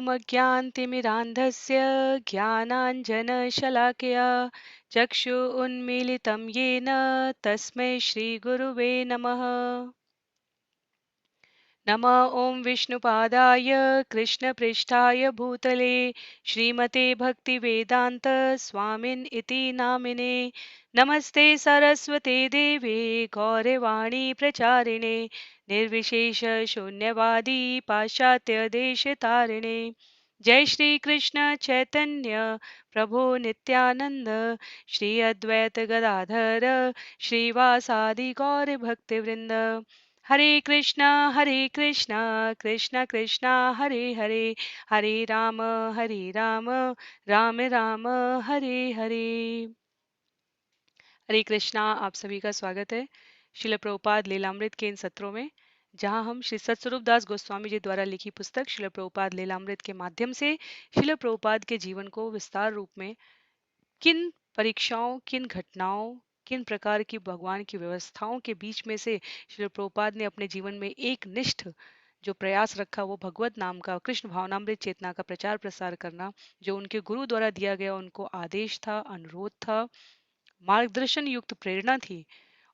ओमज्ञानतिमिरान्धस्य ज्ञानाञ्जनशलाकया चक्षु उन्मीलितं येन तस्मै श्रीगुरुवे नमः। नमः ॐ विष्णुपादाय कृष्णपृष्ठाय भूतले श्रीमते भक्तिवेदान्त स्वामिन् इति नामिने। नमस्ते सरस्वते देवे गौरवाणी प्रचारिणे निर्विशेष शून्यवादी पाश्चात्य देशतारिणे। जय श्री कृष्ण चैतन्य प्रभु नित्यानंद श्री अद्वैत गदाधर श्रीवासादि गौर भक्तिवृंद। हरे कृष्णा कृष्णा कृष्णा हरे हरे, हरे राम राम राम हरे हरे। हरे कृष्णा। आप सभी का स्वागत है श्रील प्रभुपाद लीलामृत के इन सत्रों में, जहां हम श्री सत्स्वरूप दास गोस्वामी जी द्वारा लिखी पुस्तक श्रील प्रभुपाद लीलामृत के माध्यम से श्रील प्रभुपाद के जीवन को विस्तार रूप में किन परीक्षाओं, किन घटनाओं, किन प्रकार की भगवान की व्यवस्थाओं के बीच में से श्रील प्रभुपाद ने अपने जीवन में एक निष्ठ जो प्रयास रखा, वो भगवत नाम का, कृष्ण भावनामृत चेतना का प्रचार प्रसार करना, जो उनके गुरु द्वारा दिया गया उनको आदेश था, अनुरोध था, मार्गदर्शन युक्त प्रेरणा थी,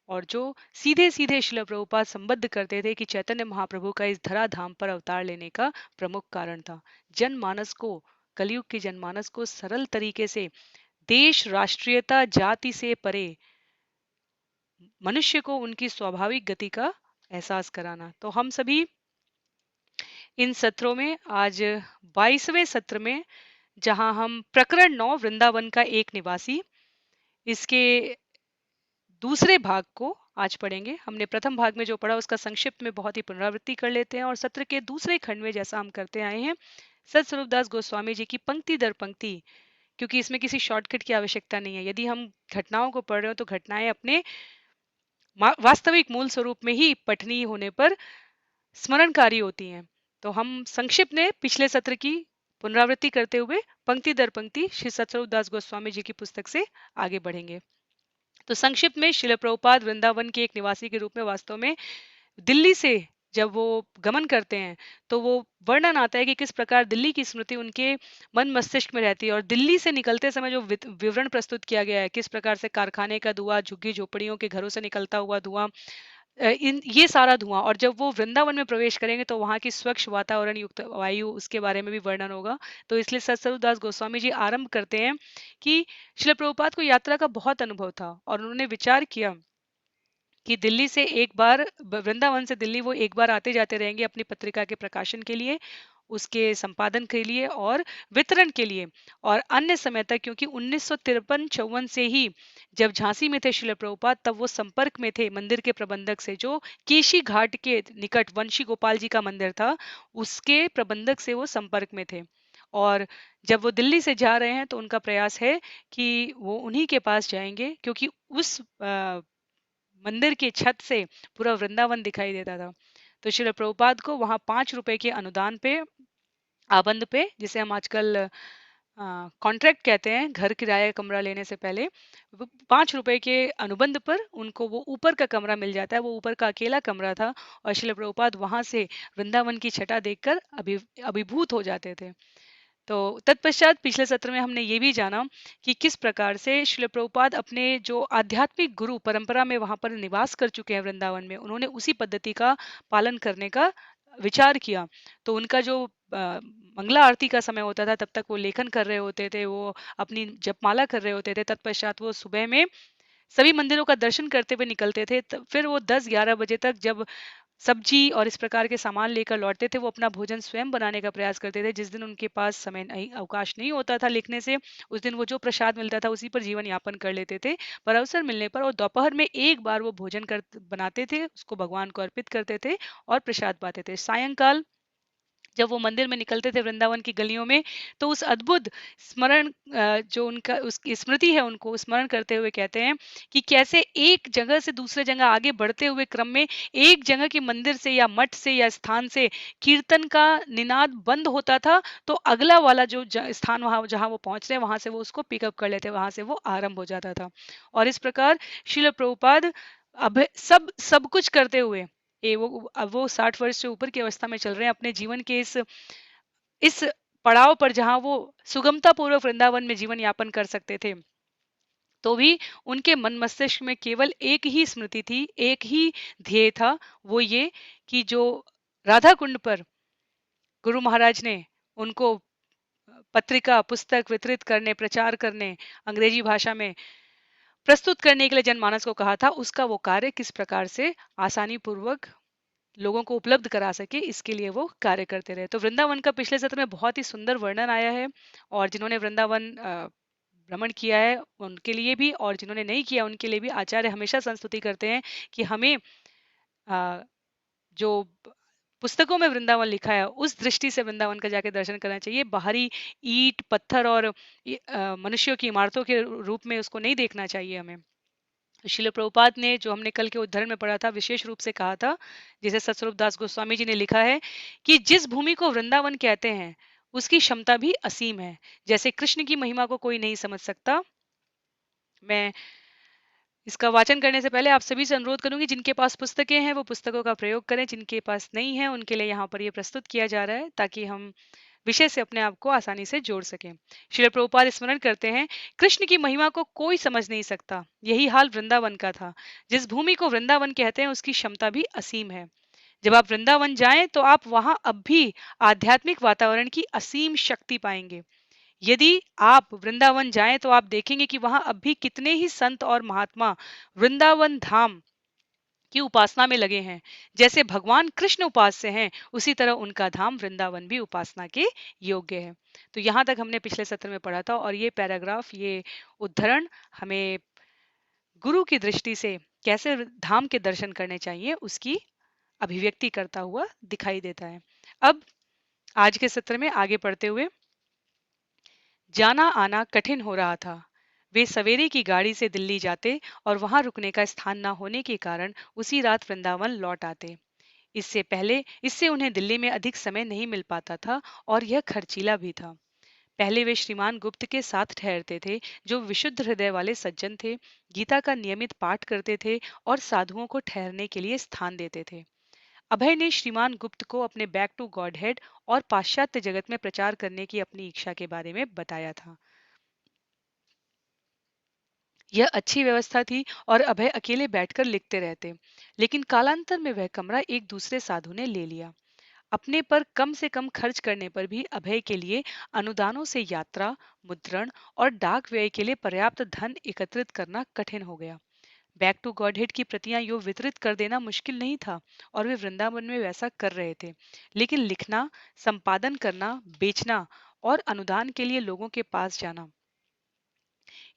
और जो सीधे सीधे श्रील प्रभुपाद संबद्ध करते थे कि चैतन्य महाप्रभु का इस धराधाम पर अवतार लेने का प्रमुख कारण था। जनमानस को, कलयुग के जनमानस को सरल तरीके से देश, राष्ट्रीयता, जाति से परे मनुष्य को उनकी स्वाभाविक गति का एहसास कराना। तो हम सभी इन सत्रों में आज 22वें सत्र में, जहां हम प्रकरण 9 वृंदावन का एक निवासी, इसके दूसरे भाग को आज पढ़ेंगे। हमने प्रथम भाग में जो पढ़ा उसका संक्षिप्त में बहुत ही पुनरावृत्ति कर लेते हैं, और सत्र के दूसरे खंड में जैसा हम करते आए हैं, सतस्वरूपदास गोस्वामी जी की पंक्ति दर पंक्ति, क्योंकि इसमें किसी शॉर्टकट की आवश्यकता नहीं है। यदि हम घटनाओं को पढ़ रहे हो तो घटनाएं अपने वास्तविक मूल स्वरूप में ही पठनीय होने पर स्मरणकारी होती हैं। तो हम संक्षिप्त में पिछले सत्र की पुनरावृत्ति करते हुए पंक्ति दर पंक्ति श्री सतस्वरूपदास गोस्वामी जी की पुस्तक से आगे बढ़ेंगे। तो संक्षिप्त में श्रील प्रभुपाद वृंदावन के एक निवासी के रूप में वास्तव में दिल्ली से जब वो गमन करते हैं तो वो वर्णन आता है कि किस प्रकार दिल्ली की स्मृति उनके मन मस्तिष्क में रहती है, और दिल्ली से निकलते समय जो विवरण प्रस्तुत किया गया है, किस प्रकार से कारखाने का धुआं, झुग्गी झोपड़ियों के घरों से निकलता हुआ धुआं, इन ये सारा धुआं, और जब वो वृंदावन में प्रवेश करेंगे तो वहाँ की स्वच्छ वातावरण युक्त वायु, उसके बारे में भी वर्णन होगा। तो इसलिए सतस्वरूपदास गोस्वामी जी आरंभ करते हैं कि श्रील प्रभुपाद को यात्रा का बहुत अनुभव था, और उन्होंने विचार किया कि दिल्ली से एक बार, वृंदावन से दिल्ली वो एक बार आते जाते रहेंगे अपनी पत्रिका के प्रकाशन के लिए, उसके संपादन के लिए और वितरण के लिए, और अन्य समय तक, क्योंकि 1953-54 से ही जब झांसी में थे श्रील प्रभुपाद, तब वो संपर्क में थे मंदिर के प्रबंधक से, जो केशी घाट के निकट वंशी गोपाल जी का मंदिर था, उसके प्रबंधक से वो संपर्क में थे। और जब वो दिल्ली से जा रहे हैं तो उनका प्रयास है कि वो उन्हीं के पास जाएंगे, क्योंकि उस मंदिर की छत से पूरा वृंदावन दिखाई देता था। तो श्रील प्रभुपाद को वहां 5 रुपए के अनुदान पे, आबंद पे, जिसे हम आजकल कॉन्ट्रैक्ट कहते हैं, घर किराया कमरा लेने से पहले, 5 रुपए के अनुबंध पर उनको वो ऊपर का कमरा मिल जाता है। वो ऊपर का अकेला कमरा था, और श्रील प्रभुपाद वहां से वृंदावन की छटा देखकर अभिभूत हो जाते थे। तो तत्पश्चात पिछले सत्र में हमने ये भी जाना कि किस प्रकार से श्रील प्रभुपाद अपने जो आध्यात्मिक गुरु परंपरा में वहां पर निवास कर चुके हैं वृंदावन में, उन्होंने उसी पद्धति का पालन करने का विचार किया। तो उनका जो मंगला आरती का समय होता था, तब तक वो लेखन कर रहे होते थे, वो अपनी जपमाला कर रहे होते थे। तत्पश्चात वो सुबह में सभी मंदिरों का दर्शन करते हुए निकलते थे। फिर वो 10-11 बजे तक जब सब्जी और इस प्रकार के सामान लेकर लौटते थे, वो अपना भोजन स्वयं बनाने का प्रयास करते थे। जिस दिन उनके पास समय नहीं, अवकाश नहीं होता था लिखने से, उस दिन वो जो प्रसाद मिलता था उसी पर जीवन यापन कर लेते थे। पर अवसर मिलने पर, और दोपहर में एक बार वो भोजन बनाते थे, उसको भगवान को अर्पित करते थे और प्रसाद पाते थे। सायंकाल जब वो मंदिर में निकलते थे वृंदावन की गलियों में, तो उस अद्भुत स्मरण, जो उनका उसकी स्मृति है, उनको स्मरण करते हुए कहते हैं कि कैसे एक जगह से दूसरे जगह आगे बढ़ते हुए क्रम में एक जगह के मंदिर से या मठ से या स्थान से कीर्तन का निनाद बंद होता था, तो अगला वाला जो स्थान वहां जहां वो पहुंच रहे हैं, वहां से वो उसको पिकअप कर लेते, वहां से वो आरंभ हो जाता था। और इस प्रकार श्रील प्रभुपाद अब सब कुछ करते हुए, अब वो 60 वर्ष से ऊपर की अवस्था में चल रहे हैं, अपने जीवन के इस पड़ाव पर जहां वो सुगमता पूर्वक वृंदावन में जीवन यापन कर सकते थे, तो भी उनके मन मस्तिष्क में केवल एक ही स्मृति थी, एक ही ध्येय था, वो ये कि जो राधा कुंड पर गुरु महाराज ने उनको पत्रिका पुस्तक वितरित करने, प्रचार करने, अंग्रेजी भाषा में प्रस्तुत करने के लिए जनमानस को कहा था, उसका वो कार्य किस प्रकार से आसानी पूर्वक लोगों को उपलब्ध करा सके, इसके लिए वो कार्य करते रहे। तो वृंदावन का पिछले सत्र में बहुत ही सुंदर वर्णन आया है, और जिन्होंने वृंदावन भ्रमण किया है उनके लिए भी, और जिन्होंने नहीं किया उनके लिए भी आचार्य हमेशा संस्तुति करते हैं कि हमें अ, जो पुस्तकों में वृंदावन लिखा है उस दृष्टि से वृंदावन का जाके दर्शन करना चाहिए। बाहरी ईंट पत्थर और मनुष्यों की इमारतों के रूप में उसको नहीं देखना चाहिए हमें। श्रील प्रभुपाद ने, जो हमने कल के उद्धरण में पढ़ा था, विशेष रूप से कहा था, जिसे सतस्वरूप दास गोस्वामी जी ने लिखा है कि जिस भूमि को वृंदावन कहते हैं उसकी क्षमता भी असीम है। जैसे कृष्ण की महिमा को कोई नहीं समझ सकता। मैं इसका वाचन करने से पहले आप सभी से अनुरोध करूंगी, जिनके पास पुस्तकें हैं वो पुस्तकों का प्रयोग करें, जिनके पास नहीं है उनके लिए यहाँ पर ये प्रस्तुत किया जा रहा है ताकि हम विषय से अपने आप को आसानी से जोड़ सकें। श्रील प्रभुपाद स्मरण करते हैं, कृष्ण की महिमा को कोई समझ नहीं सकता, यही हाल वृंदावन का था। जिस भूमि को वृंदावन कहते हैं उसकी क्षमता भी असीम है। जब आप वृंदावन जाएं तो आप वहां अब भी आध्यात्मिक वातावरण की असीम शक्ति पाएंगे। यदि आप वृंदावन जाएं तो आप देखेंगे कि वहां अब भी कितने ही संत और महात्मा वृंदावन धाम की उपासना में लगे हैं। जैसे भगवान कृष्ण उपास्य हैं, उसी तरह उनका धाम वृंदावन भी उपासना के योग्य है। तो यहाँ तक हमने पिछले सत्र में पढ़ा था, और ये पैराग्राफ, ये उद्धरण हमें गुरु की दृष्टि से कैसे धाम के दर्शन करने चाहिए उसकी अभिव्यक्ति करता हुआ दिखाई देता है। अब आज के सत्र में आगे बढ़ते हुए, जाना आना कठिन हो रहा था। वे सवेरे की गाड़ी से दिल्ली जाते और वहां रुकने का स्थान न होने के कारण उसी रात वृंदावन लौट आते। इससे उन्हें दिल्ली में अधिक समय नहीं मिल पाता था, और यह खर्चीला भी था। पहले वे श्रीमान गुप्त के साथ ठहरते थे, जो विशुद्ध हृदय वाले सज्जन थे, गीता का नियमित पाठ करते थे और साधुओं को ठहरने के लिए स्थान देते थे। अभय ने श्रीमान गुप्त को अपने बैक टू गॉडहेड और पाश्चात्य जगत में प्रचार करने की अपनी इच्छा के बारे में बताया था। यह अच्छी व्यवस्था थी और अभय अकेले बैठकर लिखते रहते, लेकिन कालांतर में वह कमरा एक दूसरे साधु ने ले लिया। अपने पर कम से कम खर्च करने पर भी अभय के लिए अनुदानों से यात्रा, मुद्रण और डाक व्यय के लिए पर्याप्त धन एकत्रित करना कठिन हो गया। बैक टू गॉडहेड की प्रतियां यूं वितरित कर देना मुश्किल नहीं था, और वे वृंदावन में वैसा कर रहे थे। लेकिन लिखना, संपादन करना, बेचना और अनुदान के लिए लोगों के पास जाना,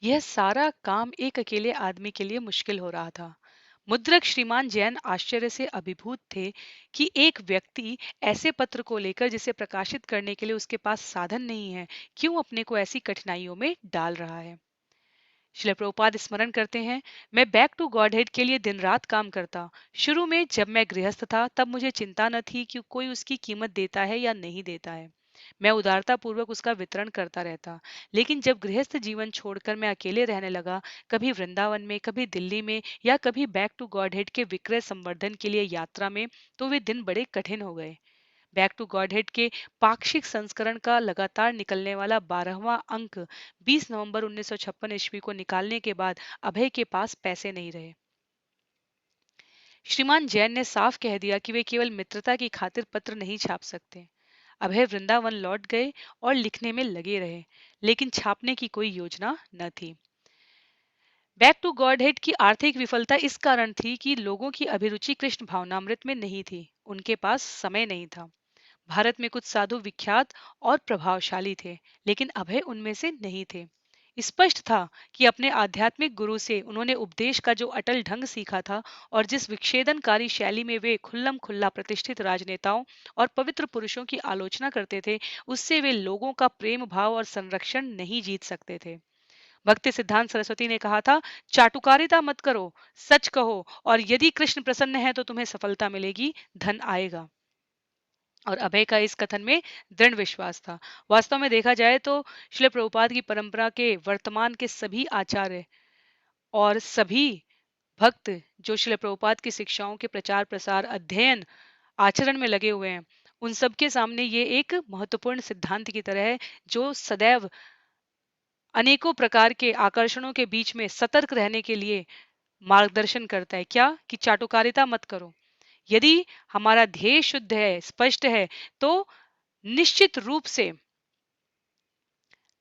यह सारा काम एक अकेले आदमी के लिए मुश्किल हो रहा था। मुद्रक श्रीमान जैन आश्चर्य से अभिभूत थे कि एक व्यक्ति ऐसे पत्र को लेकर, जिसे प्रकाशित करने के लिए उसके पास साधन नहीं है, क्यों अपने को ऐसी कठिनाइयों में डाल रहा है। श्रील प्रभुपाद स्मरण करते हैं, मैं बैक टू गॉडहेड के लिए दिन रात काम करता। शुरू में जब मैं गृहस्थ था तब मुझे चिंता न थी कि कोई उसकी कीमत देता है या नहीं देता है। मैं उदारता पूर्वक उसका वितरण करता रहता। लेकिन जब गृहस्थ जीवन छोड़कर मैं अकेले रहने लगा, कभी वृंदावन में, कभी दिल्ली में, या कभी बैक टू गॉडहेड के विक्रय संवर्धन के लिए यात्रा में, तो वे दिन बड़े कठिन हो गए। बैक टू गॉडहेड के पाक्षिक संस्करण का लगातार निकलने वाला 12वां अंक 20 नवंबर 1956 ईस्वी को निकालने के बाद अभय के पास पैसे नहीं रहे। श्रीमान जैन ने साफ कह दिया कि वे केवल मित्रता की खातिर पत्र नहीं छाप सकते। अभय वृंदावन लौट गए और लिखने में लगे रहे, लेकिन छापने की कोई योजना न थी। बैक टू गॉडहेड की आर्थिक विफलता इस कारण थी कि लोगों की अभिरुचि कृष्ण भावनामृत में नहीं थी, उनके पास समय नहीं था। भारत में कुछ साधु विख्यात और प्रभावशाली थे, लेकिन अभय उनमें से नहीं थे। स्पष्ट था कि अपने आध्यात्मिक गुरु से उन्होंने उपदेश का जो अटल ढंग सीखा था, और जिस विच्छेदनकारी शैली में वे खुल्लम खुल्ला प्रतिष्ठित राजनेताओं और पवित्र पुरुषों की आलोचना करते थे, उससे वे लोगों का प्रेम भाव और संरक्षण नहीं जीत सकते थे। भक्ति सिद्धांत सरस्वती ने कहा था, चाटुकारिता मत करो, सच कहो, और यदि कृष्ण प्रसन्न है तो तुम्हें सफलता मिलेगी, धन आएगा। और अभय का इस कथन में दृढ़ विश्वास था। वास्तव में देखा जाए तो श्रील प्रभुपाद की परंपरा के वर्तमान के सभी आचार्य और सभी भक्त जो श्रील प्रभुपाद की शिक्षाओं के प्रचार प्रसार, अध्ययन, आचरण में लगे हुए हैं, उन सबके सामने ये एक महत्वपूर्ण सिद्धांत की तरह है जो सदैव अनेकों प्रकार के आकर्षणों के बीच में सतर्क रहने के लिए मार्गदर्शन करता है। क्या कि चाटुकारिता मत करो। यदि हमारा ध्येय शुद्ध है, स्पष्ट है, तो निश्चित रूप से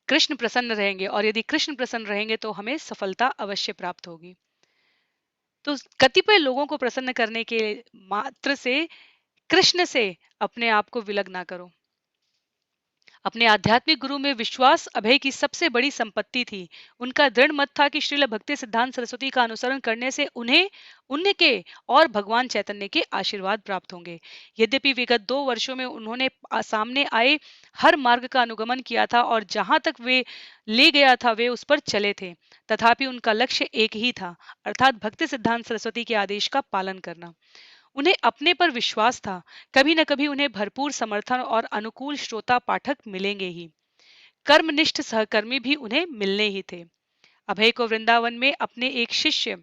कृष्ण प्रसन्न रहेंगे, और यदि कृष्ण प्रसन्न रहेंगे तो हमें सफलता अवश्य प्राप्त होगी। तो कतिपय लोगों को प्रसन्न करने के मात्र से कृष्ण से अपने आप को विलग ना करो। अपने आध्यात्मिक गुरु में विश्वास अभय की सबसे बड़ी संपत्ति थी। उनका दृढ़ मत था कि श्रील भक्ति सिद्धांत सरस्वती का अनुसरण करने से उन्हें उनके और भगवान चैतन्य के आशीर्वाद प्राप्त होंगे। यद्यपि विगत 2 वर्षों में उन्होंने सामने आए हर मार्ग का अनुगमन किया था और जहां तक वे ले गया था वे उस पर चले थे, तथापि उनका लक्ष्य एक ही था, अर्थात भक्ति सिद्धांत सरस्वती के आदेश का पालन करना। उन्हें अपने पर विश्वास था, कभी न कभी उन्हें भरपूर समर्थन और अनुकूल श्रोता पाठक मिलेंगे ही। कर्मनिष्ठ सहकर्मी भी उन्हें मिलने ही थे। अभय को वृंदावन में अपने एक शिष्य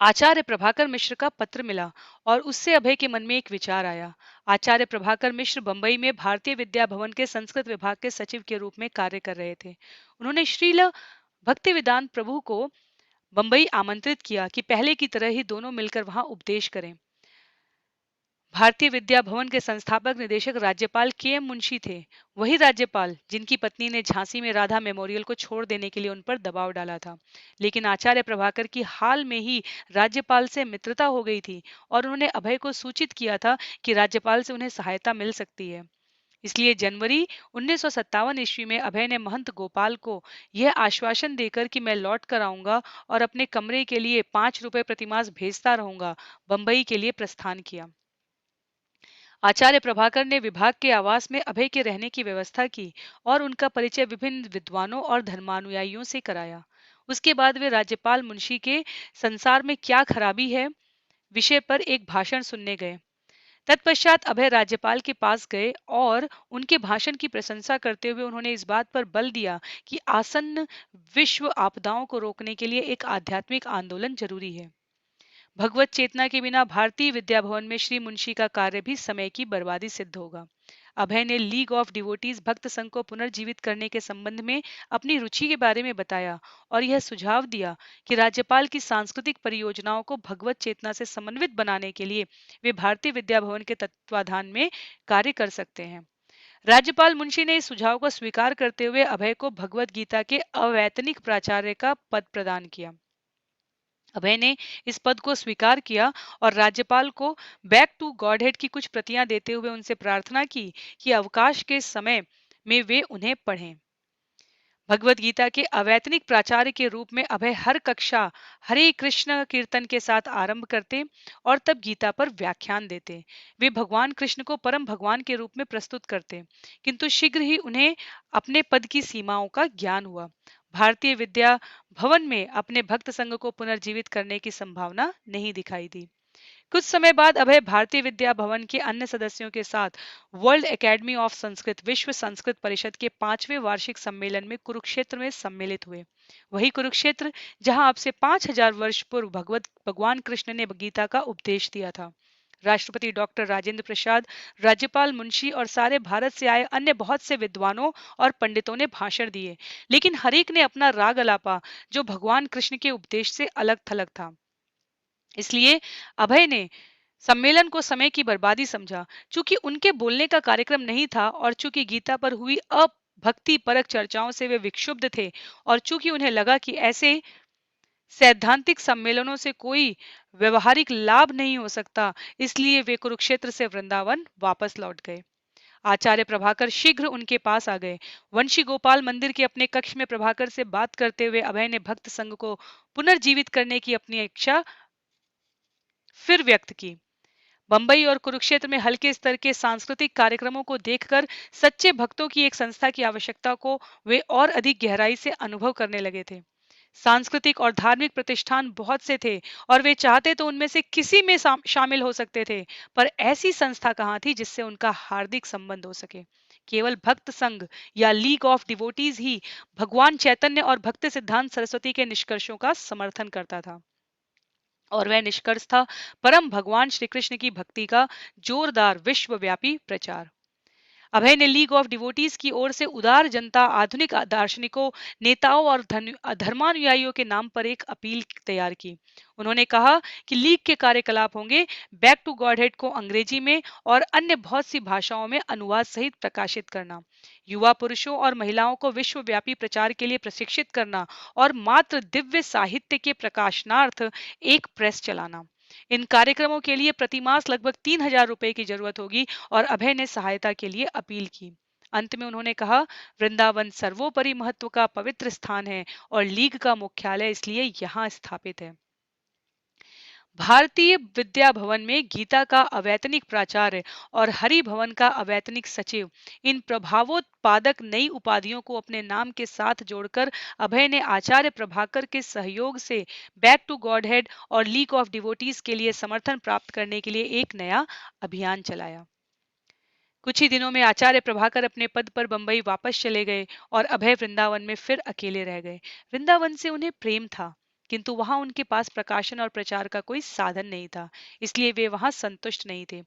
आचार्य प्रभाकर मिश्र का पत्र मिला और उससे अभय के मन में एक विचार आया। आचार्य प्रभाकर मिश्र बंबई में भारतीय विद्या भवन के संस्कृत विभाग के सचिव के रूप में कार्य कर रहे थे। उन्होंने श्रील भक्ति वेदांत प्रभु को बंबई आमंत्रित किया कि पहले की तरह ही दोनों मिलकर वहां उपदेश करें। भारतीय विद्या भवन के संस्थापक निदेशक राज्यपाल के.एम. मुंशी थे, वही राज्यपाल जिनकी पत्नी ने झांसी में राधा मेमोरियल को छोड़ देने के लिए उन पर दबाव डाला था। लेकिन आचार्य प्रभाकर की हाल में ही राज्यपाल से मित्रता हो गई थी और उन्होंने अभय को सूचित किया था कि राज्यपाल से उन्हें सहायता मिल सकती है। इसलिए जनवरी 1957 ईस्वी में अभय ने महंत गोपाल को यह आश्वासन देकर कि मैं लौट कर आऊंगा और अपने कमरे के लिए 5 रुपए प्रतिमास भेजता रहूंगा, बंबई के लिए प्रस्थान किया। आचार्य प्रभाकर ने विभाग के आवास में अभय के रहने की व्यवस्था की और उनका परिचय विभिन्न विद्वानों और धर्मानुयायियों से कराया। उसके बाद वे राज्यपाल मुंशी के संसार में क्या खराबी है विषय पर एक भाषण सुनने गए। तत्पश्चात अभय राज्यपाल के पास गए और उनके भाषण की प्रशंसा करते हुए उन्होंने इस बात पर बल दिया कि आसन्न विश्व आपदाओं को रोकने के लिए एक आध्यात्मिक आंदोलन जरूरी है। भगवत चेतना के बिना भारतीय विद्या भवन में श्री मुंशी का कार्य भी समय की बर्बादी सिद्ध होगा। अभय ने लीग ऑफ डिवोटीज भक्त संघ को पुनर्जीवित करने के संबंध में अपनी रुचि के बारे में बताया और यह सुझाव दिया कि राज्यपाल की सांस्कृतिक परियोजनाओं को भगवत चेतना से समन्वित बनाने के लिए वे भारतीय विद्या भवन के तत्वाधान में कार्य कर सकते हैं। राज्यपाल मुंशी ने इस सुझाव को स्वीकार करते हुए अभय को भगवत गीता के अवैतनिक प्राचार्य का पद प्रदान किया। अभय ने इस पद को स्वीकार किया और राज्यपाल को बैक टू गॉडहेड की कुछ प्रतियां देते हुए उनसे प्रार्थना की कि अवकाश के समय में वे उन्हें पढ़ें। भगवत गीता के अवैतनिक प्राचार्य के रूप में अभय हर कक्षा हरे कृष्ण कीर्तन के साथ आरंभ करते और तब गीता पर व्याख्यान देते। वे भगवान कृष्ण को परम भगवान के रूप में प्रस्तुत करते, किंतु शीघ्र ही उन्हें अपने पद की सीमाओं का ज्ञान हुआ। भारतीय विद्या भवन में अपने भक्त संघ को पुनर्जीवित करने की संभावना नहीं दिखाई दी। कुछ समय बाद अभय भारतीय विद्या भवन के अन्य सदस्यों के साथ वर्ल्ड एकेडमी ऑफ संस्कृत विश्व संस्कृत परिषद के 5वें वार्षिक सम्मेलन में कुरुक्षेत्र में सम्मिलित हुए। वही कुरुक्षेत्र जहां अब से 5000 वर्ष पूर्व भगवान कृष्ण ने गीता का उपदेश दिया था। राष्ट्रपति डॉक्टर राजेंद्र प्रसाद, राज्यपाल मुंशी और सारे भारत से आए अन्य बहुत से विद्वानों और पंडितों ने भाषण दिए, लेकिन हरेक ने अपना राग अलापा जो भगवान कृष्ण के उपदेश से अलग थलग था। इसलिए अभय ने सम्मेलन को समय की बर्बादी समझा। चूंकि उनके बोलने का कार्यक्रम नहीं था और चूंकि गीता पर हुई भक्ति परक चर्चाओं से वे विक्षुब्ध थे और चूंकि उन्हें लगा कि ऐसे सैद्धांतिक सम्मेलनों से कोई व्यवहारिक लाभ नहीं हो सकता, इसलिए वे कुरुक्षेत्र से वृंदावन वापस लौट गए। आचार्य प्रभाकर शीघ्र उनके पास आ गए। वंशी गोपाल मंदिर के अपने कक्ष में प्रभाकर से बात करते हुए अभय ने भक्त संघ को पुनर्जीवित करने की अपनी इच्छा फिर व्यक्त की। बंबई और कुरुक्षेत्र में हल्के स्तर के सांस्कृतिक कार्यक्रमों को देखकर सच्चे भक्तों की एक संस्था की आवश्यकता को वे और अधिक गहराई से अनुभव करने लगे थे। सांस्कृतिक और धार्मिक प्रतिष्ठान बहुत से थे और वे चाहते तो उनमें से किसी में शामिल हो सकते थे, पर ऐसी संस्था कहाँ थी जिससे उनका हार्दिक संबंध हो सके। केवल भक्त संघ या लीग ऑफ डिवोटीज ही भगवान चैतन्य और भक्ति सिद्धांत सरस्वती के निष्कर्षों का समर्थन करता था। और वह निष्कर्ष था परम भगवान श्री कृष्ण की भक्ति का जोरदार विश्वव्यापी प्रचार। अभय ने लीग ऑफ डिवोटीज की ओर से उदार जनता, आधुनिक दार्शनिकों, नेताओं और धर्मानुयायियों के नाम पर एक अपील तैयार की। उन्होंने कहा कि लीग के कार्यकलाप होंगे बैक टू गॉडहेड को अंग्रेजी में और अन्य बहुत सी भाषाओं में अनुवाद सहित प्रकाशित करना, युवा पुरुषों और महिलाओं को विश्वव्यापी प्रचार के लिए प्रशिक्षित करना और मात्र दिव्य साहित्य के प्रकाशनार्थ एक प्रेस चलाना। इन कार्यक्रमों के लिए प्रतिमास लगभग 3,000 रुपए की जरूरत होगी और अभय ने सहायता के लिए अपील की। अंत में उन्होंने कहा, वृंदावन सर्वोपरि महत्व का पवित्र स्थान है और लीग का मुख्यालय इसलिए यहाँ स्थापित है। भारतीय विद्या भवन में गीता का अवैतनिक प्राचार्य और हरि भवन का अवैतनिक सचिव, इन प्रभावोत्पादक नई उपाधियों को अपने नाम के साथ जोड़कर अभय ने आचार्य प्रभाकर के सहयोग से बैक टू गॉडहेड और लीग ऑफ डिवोटीज के लिए समर्थन प्राप्त करने के लिए एक नया अभियान चलाया। कुछ ही दिनों में आचार्य प्रभाकर अपने पद पर बंबई वापस चले गए और अभय वृंदावन में फिर अकेले रह गए। वृंदावन से उन्हें प्रेम था, किंतु वहां उनके पास प्रकाशन और प्रचार का कोई साधन नहीं था, इसलिए वे वहां संतुष्ट नहीं थे।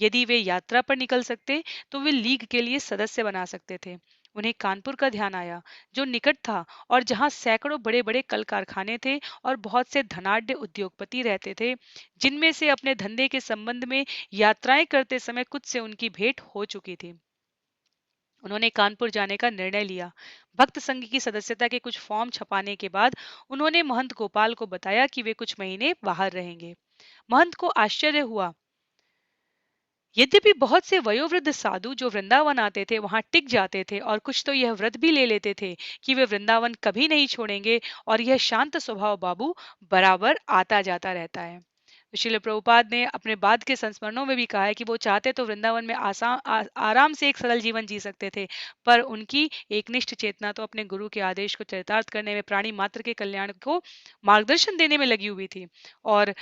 यदि वे यात्रा पर निकल सकते तो वे लीग के लिए सदस्य बना सकते थे। उन्हें कानपुर का ध्यान आया, जो निकट था और जहां सैकड़ों बड़े बड़े कल कारखाने थे और बहुत से धनाढ्य उद्योगपति रहते थे, जिनमें से अपने धंधे के संबंध में यात्राएं करते समय कुछ से उनकी भेंट हो चुकी थी। उन्होंने कानपुर जाने का निर्णय लिया। भक्त संघ की सदस्यता के कुछ फॉर्म छपाने के बाद उन्होंने महंत गोपाल को बताया कि वे कुछ महीने बाहर रहेंगे। महंत को आश्चर्य हुआ। यद्यपि बहुत से वयोवृद्ध साधु जो वृंदावन आते थे वहां टिक जाते थे और कुछ तो यह व्रत भी ले लेते थे कि वे वृंदावन कभी नहीं छोड़ेंगे और यह शांत स्वभाव बाबू बराबर आता जाता रहता है। श्रील प्रभुपाद ने अपने बाद के संस्मरणों में भी कहा है कि वो चाहते तो वृंदावन में आराम से एक सरल जीवन जी सकते थे, पर उनकी एकनिष्ठ चेतना तो अपने गुरु के आदेश को चरितार्थ करने में, प्राणी मात्र के कल्याण को मार्गदर्शन देने में लगी हुई थी। और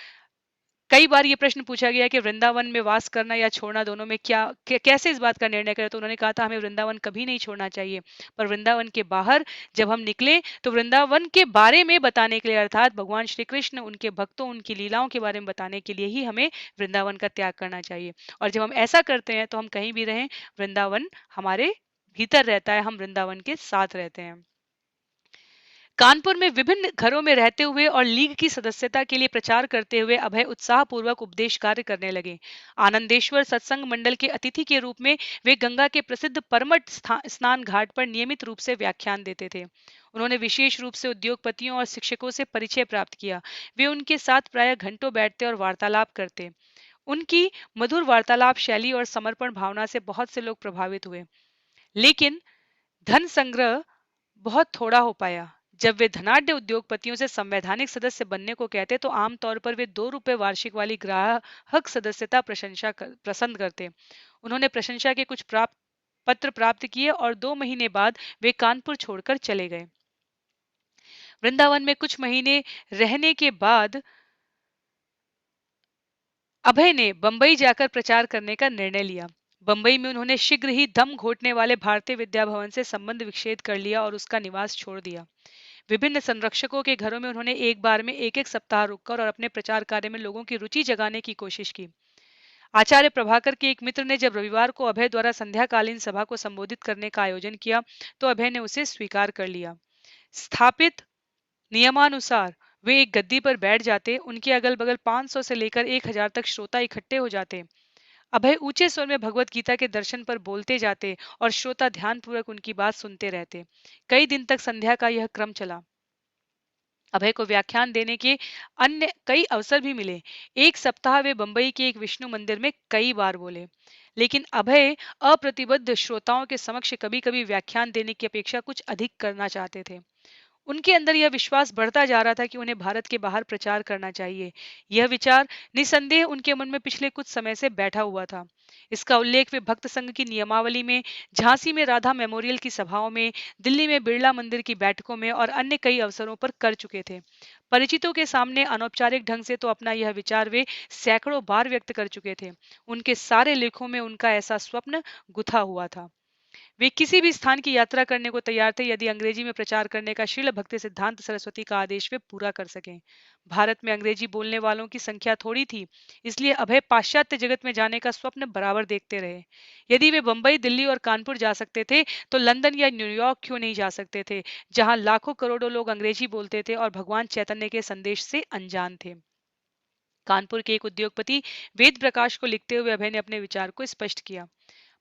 कई बार ये प्रश्न पूछा गया कि वृंदावन में वास करना या छोड़ना दोनों में कैसे इस बात का निर्णय करें, तो उन्होंने कहा था हमें वृंदावन कभी नहीं छोड़ना चाहिए, पर वृंदावन के बाहर जब हम निकले तो वृंदावन के बारे में बताने के लिए, अर्थात भगवान श्री कृष्ण, उनके भक्तों, उनकी लीलाओं के बारे में बताने के लिए ही हमें वृंदावन का त्याग करना चाहिए। और जब हम ऐसा करते हैं तो हम कहीं भी रहें, वृंदावन हमारे भीतर रहता है, हम वृंदावन के साथ रहते हैं। कानपुर में विभिन्न घरों में रहते हुए और लीग की सदस्यता के लिए प्रचार करते हुए अभय उत्साहपूर्वक उपदेश कार्य करने लगे। आनंदेश्वर सत्संग मंडल के अतिथि के रूप में वे गंगा के प्रसिद्ध परमट स्नान घाट पर नियमित रूप से व्याख्यान देते थे। उन्होंने विशेष रूप से उद्योगपतियों और शिक्षकों से परिचय प्राप्त किया। वे उनके साथ प्रायः घंटों बैठते और वार्तालाप करते। उनकी मधुर वार्तालाप शैली और समर्पण भावना से बहुत से लोग प्रभावित हुए, लेकिन धन संग्रह बहुत थोड़ा हो पाया। जब वे धनाढ्य उद्योगपतियों से संवैधानिक सदस्य बनने को कहते तो आमतौर पर वे 2 रुपए वार्षिक वाली ग्राहक सदस्यता पसंद करते। उन्होंने प्रशंसा के कुछ पत्र प्राप्त किए और 2 महीने बाद वे कानपुर छोड़कर चले गए। वृंदावन में कुछ महीने रहने के बाद अभय ने बंबई जाकर प्रचार करने का निर्णय लिया। बंबई में उन्होंने शीघ्र ही दम घोटने वाले भारतीय विद्या भवन से संबंध विच्छेद कर लिया और उसका निवास छोड़ दिया। विभिन्न संरक्षकों के घरों में उन्होंने एक बार में एक सप्ताह रुककर और अपने प्रचार कार्य में लोगों की रुचि जगाने की कोशिश की। आचार्य प्रभाकर के एक मित्र ने जब रविवार को अभय द्वारा संध्याकालीन सभा को संबोधित करने का आयोजन किया तो अभय ने उसे स्वीकार कर लिया। स्थापित नियमानुसार वे एक गद्दी पर बैठ जाते, उनके अगल बगल 500 से लेकर 1,000 तक श्रोता इकट्ठे हो जाते। अभय ऊंचे स्वर में भगवत गीता के दर्शन पर बोलते जाते और श्रोता ध्यानपूर्वक उनकी बात सुनते रहते। कई दिन तक संध्या का यह क्रम चला। अभय को व्याख्यान देने के अन्य कई अवसर भी मिले। एक सप्ताह वे बंबई के एक विष्णु मंदिर में कई बार बोले, लेकिन अभय अप्रतिबद्ध श्रोताओं के समक्ष कभी कभी व्याख्यान देने की अपेक्षा कुछ अधिक करना चाहते थे। उनके अंदर यह विश्वास बढ़ता जा रहा था कि उन्हें भारत के बाहर प्रचार करना चाहिए। यह विचार निसंदेह उनके मन में पिछले कुछ समय से बैठा हुआ था। इसका उल्लेख वे भक्त संघ की नियमावली में, झांसी में राधा मेमोरियल की सभाओं में, दिल्ली में बिरला मंदिर की बैठकों में और अन्य कई अवसरों पर कर चुके थे। परिचितों के सामने अनौपचारिक ढंग से तो अपना यह विचार वे सैकड़ों बार व्यक्त कर चुके थे। उनके सारे लेखों में उनका ऐसा स्वप्न गुथा हुआ था। वे किसी भी स्थान की यात्रा करने को तैयार थे यदि अंग्रेजी में प्रचार करने का शील भक्ति सिद्धांत सरस्वती का आदेश वे पूरा कर सकें। भारत में अंग्रेजी बोलने वालों की संख्या थोड़ी थी, इसलिए अभय पाश्चात्य जगत में जाने का स्वप्न बराबर देखते रहे। यदि वे बंबई, दिल्ली और कानपुर जा सकते थे तो लंदन या न्यूयॉर्क क्यों नहीं जा सकते थे, जहां लाखों करोड़ों लोग अंग्रेजी बोलते थे और भगवान चैतन्य के संदेश से अनजान थे। कानपुर के एक उद्योगपति वेद प्रकाश को लिखते हुए अभय ने अपने विचार को स्पष्ट किया।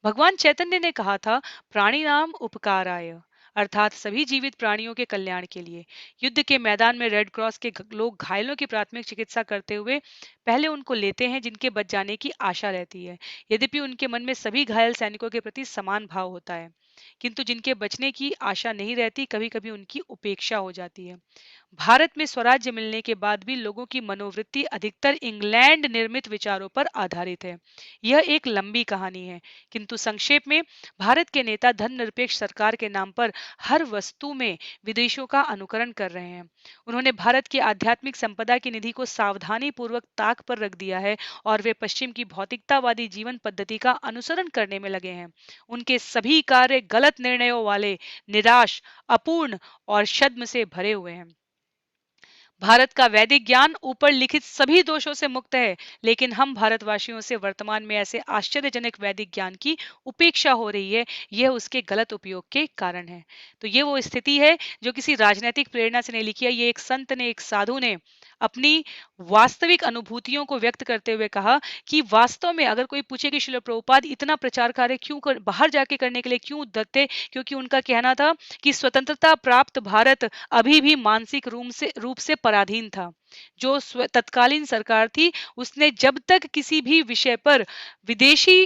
भगवान चैतन्य ने कहा था, प्राणी नाम उपकाराय, अर्थात सभी जीवित प्राणियों के कल्याण के लिए। युद्ध के मैदान में रेड क्रॉस के लोग घायलों की प्राथमिक चिकित्सा करते हुए पहले उनको लेते हैं जिनके बच जाने की आशा रहती है। यद्यपि उनके मन में सभी घायल सैनिकों के प्रति समान भाव होता है, किंतु जिनके बचने की आशा नहीं रहती, कभी कभी उनकी उपेक्षा हो जाती है। भारत में स्वराज्य मिलने के बाद भी लोगों की मनोवृत्ति अधिकतर इंग्लैंड निर्मित विचारों पर आधारित है। यह एक लंबी कहानी है, किंतु संक्षेप में भारत के नेता धर्मनिरपेक्ष सरकार के नाम पर हर वस्तु में विदेशों का अनुकरण कर रहे हैं। उन्होंने भारत की आध्यात्मिक संपदा की निधि को सावधानी पूर्वक ताक पर रख दिया है और वे पश्चिम की भौतिकतावादी जीवन पद्धति का अनुसरण करने में लगे हैं। उनके सभी कार्य गलत निर्णयों वाले, निराश, अपूर्ण और छद्म से भरे हुए हैं। भारत का वैदिक ज्ञान ऊपर लिखित सभी दोषों से मुक्त है, लेकिन हम भारतवासियों से वर्तमान में ऐसे आश्चर्यजनक वैदिक ज्ञान की उपेक्षा हो रही है। यह उसके गलत उपयोग के कारण है। तो ये वो स्थिति है जो किसी राजनीतिक प्रेरणा से नहीं लिखी है। ये एक संत ने, एक साधु ने अपनी वास्तविक अनुभूतियों को व्यक्त करते हुए कहा कि वास्तव में अगर कोई पूछे कि श्रील प्रभुपाद इतना प्रचार कार्य क्यों बाहर जाके करने के लिए क्यों उद्यत थे, क्योंकि उनका कहना था कि स्वतंत्रता प्राप्त भारत अभी भी मानसिक रूप से पराधीन था। जो तत्कालीन सरकार थी, उसने जब तक किसी भी विषय पर विदेशी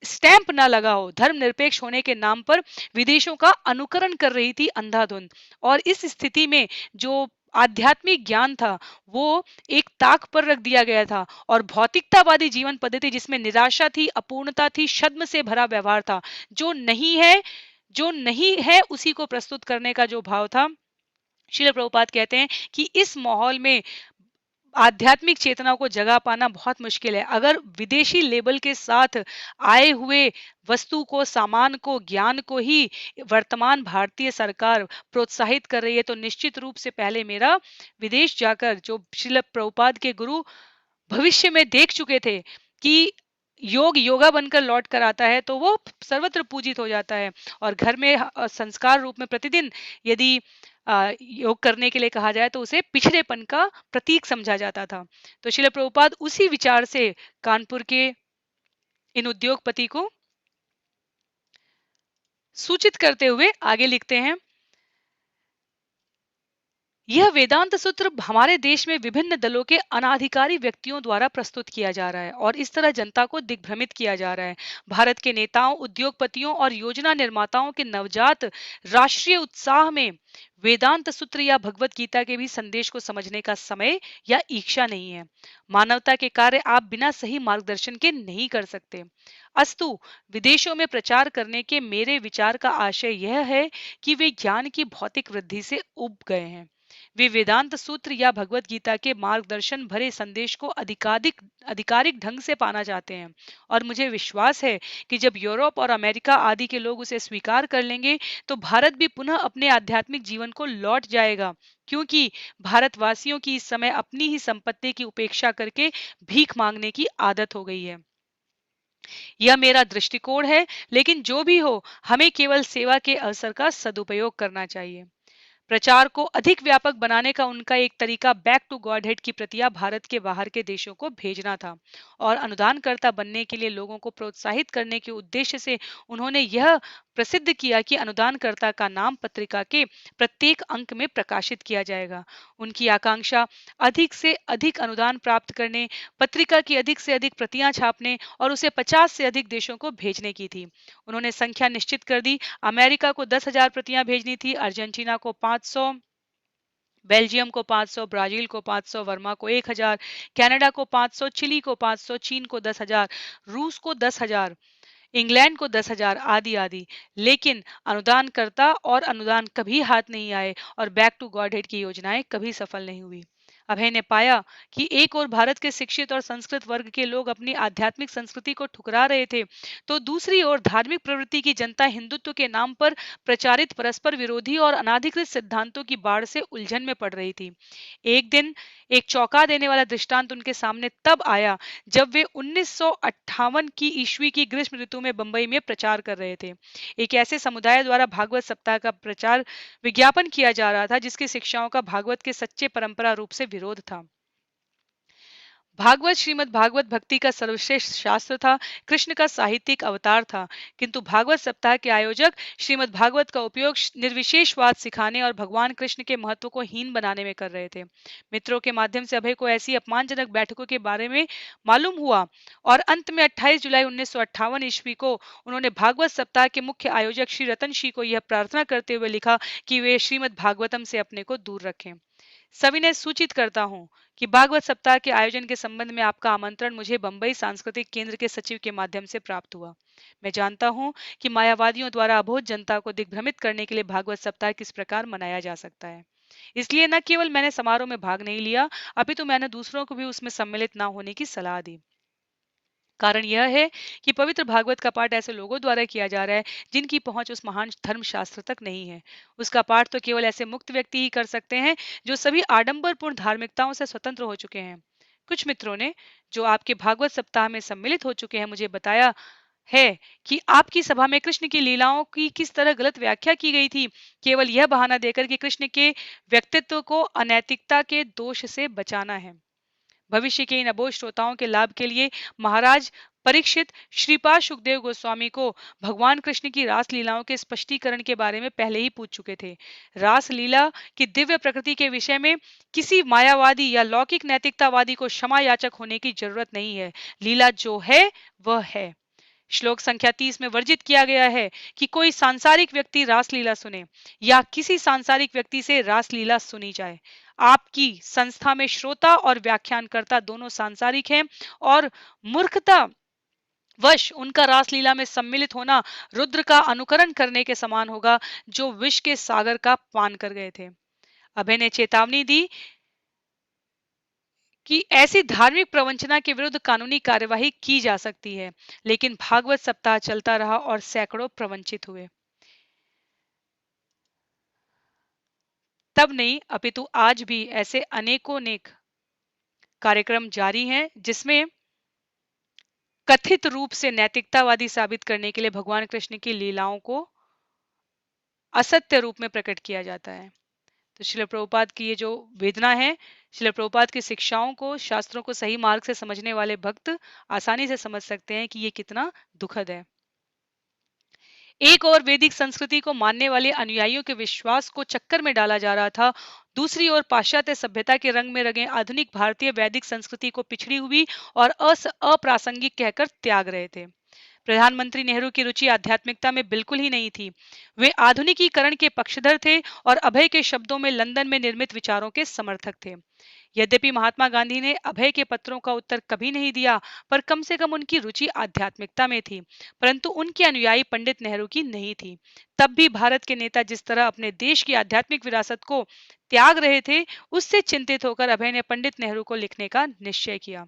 स्टैंप ना लगा हो, धर्मनिरपेक्ष होने के नाम पर विदेशों का अनुकरण कर रही थी अंधाधुंध। और इस स्थिति में जो आध्यात्मिक ज्ञान था वो एक ताक पर रख दिया गया था और भौतिकतावादी जीवन पद्धति जिसमें निराशा थी, अपूर्णता थी, छद्म से भरा व्यवहार था, जो नहीं है उसी को प्रस्तुत करने का जो भाव था। श्रील प्रभुपाद कहते हैं कि इस माहौल में आध्यात्मिक चेतना को जगा पाना बहुत मुश्किल है। अगर विदेशी लेबल के साथ आए हुए वस्तु को, सामान को, ज्ञान को ही वर्तमान भारतीय सरकार प्रोत्साहित कर रही है, तो निश्चित रूप से पहले मेरा विदेश जाकर, जो श्रील प्रभुपाद के गुरु भविष्य में देख चुके थे कि योग योगा बनकर लौट कर आता है तो वो सर्वत्र पूजित हो जाता है। और घर में संस्कार रूप में प्रतिदिन यदि योग करने के लिए कहा जाए तो उसे पिछड़ेपन का प्रतीक समझा जाता था। तो श्रील प्रभुपाद उसी विचार से कानपुर के इन उद्योगपति को सूचित करते हुए आगे लिखते हैं, यह वेदांत सूत्र हमारे देश में विभिन्न दलों के अनाधिकारी व्यक्तियों द्वारा प्रस्तुत किया जा रहा है और इस तरह जनता को दिग्भ्रमित किया जा रहा है। भारत के नेताओं, उद्योगपतियों और योजना निर्माताओं के नवजात राष्ट्रीय उत्साह में वेदांत सूत्र या भगवत गीता के भी संदेश को समझने का समय या इच्छा नहीं है। मानवता के कार्य आप बिना सही मार्गदर्शन के नहीं कर सकते। अस्तु, विदेशों में प्रचार करने के मेरे विचार का आशय यह है कि वे ज्ञान की भौतिक वृद्धि से उब गए हैं। वे वेदांत सूत्र या भगवत गीता के मार्गदर्शन भरे संदेश को आधिकारिक ढंग से पाना चाहते हैं। और मुझे विश्वास है कि जब यूरोप और अमेरिका आदि के लोग उसे स्वीकार कर लेंगे तो भारत भी पुनः अपने आध्यात्मिक जीवन को लौट जाएगा, क्योंकि भारतवासियों की इस समय अपनी ही संपत्ति की उपेक्षा करके भीख मांगने की आदत हो गई है। यह मेरा दृष्टिकोण है, लेकिन जो भी हो, हमें केवल सेवा के अवसर का सदुपयोग करना चाहिए। प्रचार को अधिक व्यापक बनाने का उनका एक तरीका बैक टू गॉडहेड की प्रतियां भारत के बाहर के देशों को भेजना था और अनुदानकर्ता बनने के लिए लोगों को प्रोत्साहित करने के उद्देश्य से उन्होंने यह प्रसिद्ध किया कि अनुदानकर्ता का नाम पत्रिका के प्रत्येक अंक में प्रकाशित किया जाएगा। उनकी आकांक्षा अधिक से अधिक अनुदान प्राप्त करने, पत्रिका की अधिक से अधिक प्रतियां छापने और उसे 50 से अधिक देशों को भेजने की थी। उन्होंने संख्या निश्चित कर दी। अमेरिका को 10,000 प्रतियां भेजनी थी, अर्जेंटीना को 500, बेल्जियम को 500, ब्राजील को 500, वर्मा को 1,000, कनाडा को 500, चिली को 500, चीन को 10,000, रूस को 10,000, इंग्लैंड को 10,000 आदि आदि। लेकिन अनुदानकर्ता और अनुदान कभी हाथ नहीं आए और बैक टू गॉडहेड की योजनाएं कभी सफल नहीं हुई। अभय ने पाया कि एक और भारत के शिक्षित और संस्कृत वर्ग के लोग अपनी आध्यात्मिक संस्कृति को ठुकरा रहे थे, तो दूसरी ओर धार्मिक प्रवृत्ति की जनता हिंदुत्व के नाम पर प्रचारित परस्पर विरोधी और अनाधिकृत सिद्धांतों की बाढ़ से उलझन में पड़ रही थी। एक दिन एक चौंका देने वाला दृष्टांत उनके सामने तब आया जब वे 1958 की ईस्वी की ग्रीष्म ऋतु में बंबई में प्रचार कर रहे थे। एक ऐसे समुदाय द्वारा भागवत सप्ताह का प्रचार विज्ञापन किया जा रहा था जिसकी शिक्षाओं का भागवत के सच्चे परंपरा रूप से विरोध था। भागवत श्रीमद् भागवत भक्ति का सर्वश्रेष्ठ शास्त्र था, कृष्ण का साहित्यिक अवतार था, किंतु भागवत सप्ताह के आयोजक श्रीमद् भागवत का उपयोग निर्विशेषवाद सिखाने और भगवान कृष्ण के महत्व को हीन बनाने में कर रहे थे। मित्रों के माध्यम से अभय को ऐसी अपमानजनक बैठकों के बारे में मालूम हुआ और अंत में 28 जुलाई 1958 ईस्वी को उन्होंने भागवत सप्ताह के मुख्य आयोजक श्री रतन सिंह को यह प्रार्थना करते हुए लिखा कि वे श्रीमद् भागवतम से अपने को दूर रखें। सविनय सूचित करता हूं कि भागवत सप्ताह के आयोजन के संबंध में आपका आमंत्रण मुझे बंबई सांस्कृतिक केंद्र के सचिव के माध्यम से प्राप्त हुआ। मैं जानता हूं कि मायावादियों द्वारा अबोध जनता को दिग्भ्रमित करने के लिए भागवत सप्ताह किस प्रकार मनाया जा सकता है। इसलिए न केवल मैंने समारोह में भाग नहीं लिया, अपितु मैंने दूसरों को भी उसमें सम्मिलित न होने की सलाह दी। कारण यह है कि पवित्र भागवत का पाठ ऐसे लोगों द्वारा किया जा रहा है जिनकी पहुंच उस महान धर्मशास्त्र तक नहीं है। उसका पाठ तो केवल ऐसे मुक्त व्यक्ति ही कर सकते हैं जो सभी आडंबरपूर्ण धार्मिकताओं से स्वतंत्र हो चुके हैं। कुछ मित्रों ने, जो आपके भागवत सप्ताह में सम्मिलित हो चुके हैं, मुझे बताया है कि आपकी सभा में कृष्ण की लीलाओं की किस तरह गलत व्याख्या की गई थी, केवल यह बहाना देकर कि कृष्ण के व्यक्तित्व को अनैतिकता के दोष से बचाना है। भविष्य के इन अबोध श्रोताओं के लाभ के लिए महाराज परीक्षित श्रीपाद सुखदेव गोस्वामी को भगवान कृष्ण की रास लीलाओं के स्पष्टीकरण के बारे में पहले ही पूछ चुके थे। रास लीला की दिव्य प्रकृति के विषय में किसी मायावादी या लौकिक नैतिकतावादी को क्षमा याचक होने की जरूरत नहीं है। लीला जो है वह है। श्लोक संख्या 30 में वर्जित किया गया है कि कोई सांसारिक व्यक्ति रासलीला सुने या किसी सांसारिक व्यक्ति से रासलीला सुनी जाए। आपकी संस्था में श्रोता और व्याख्यानकर्ता दोनों सांसारिक हैं और मूर्खता वश उनका रासलीला में सम्मिलित होना रुद्र का अनुकरण करने के समान होगा जो विष के सागर का पान कर गए थे। अभय ने चेतावनी दी कि ऐसी धार्मिक प्रवंचना के विरुद्ध कानूनी कार्यवाही की जा सकती है, लेकिन भागवत सप्ताह चलता रहा और सैकड़ों प्रवंचित हुए। तब नहीं अपितु आज भी ऐसे अनेकों नेक कार्यक्रम जारी हैं जिसमें कथित रूप से नैतिकतावादी साबित करने के लिए भगवान कृष्ण की लीलाओं को असत्य रूप में प्रकट किया जाता है। तो श्रील प्रभुपाद की ये जो वेदना है, श्रील प्रभुपाद की शिक्षाओं को, शास्त्रों को सही मार्ग से समझने वाले भक्त आसानी से समझ सकते हैं कि ये कितना दुखद है। एक और वैदिक संस्कृति को मानने वाले अनुयायियों के विश्वास को चक्कर में डाला जा रहा था, दूसरी ओर पाश्चात्य सभ्यता के रंग में रंगे आधुनिक भारतीय वैदिक संस्कृति को पिछड़ी हुई और अप्रासंगिक कहकर त्याग रहे थे। प्रधानमंत्री नेहरू की रुचि आध्यात्मिकता में बिल्कुल ही नहीं थी। वे आधुनिकीकरण के पक्षधर थे और अभय के शब्दों में लंदन में निर्मित विचारों के समर्थक थे। यद्यपि महात्मा गांधी ने अभय के पत्रों का उत्तर कभी नहीं दिया, पर कम से कम उनकी रुचि आध्यात्मिकता में थी, परंतु उनके अनुयायी पंडित नेहरू की नहीं थी। तब भी भारत के नेता जिस तरह अपने देश की आध्यात्मिक विरासत को त्याग रहे थे, उससे चिंतित होकर अभय ने पंडित नेहरू को लिखने का निश्चय किया।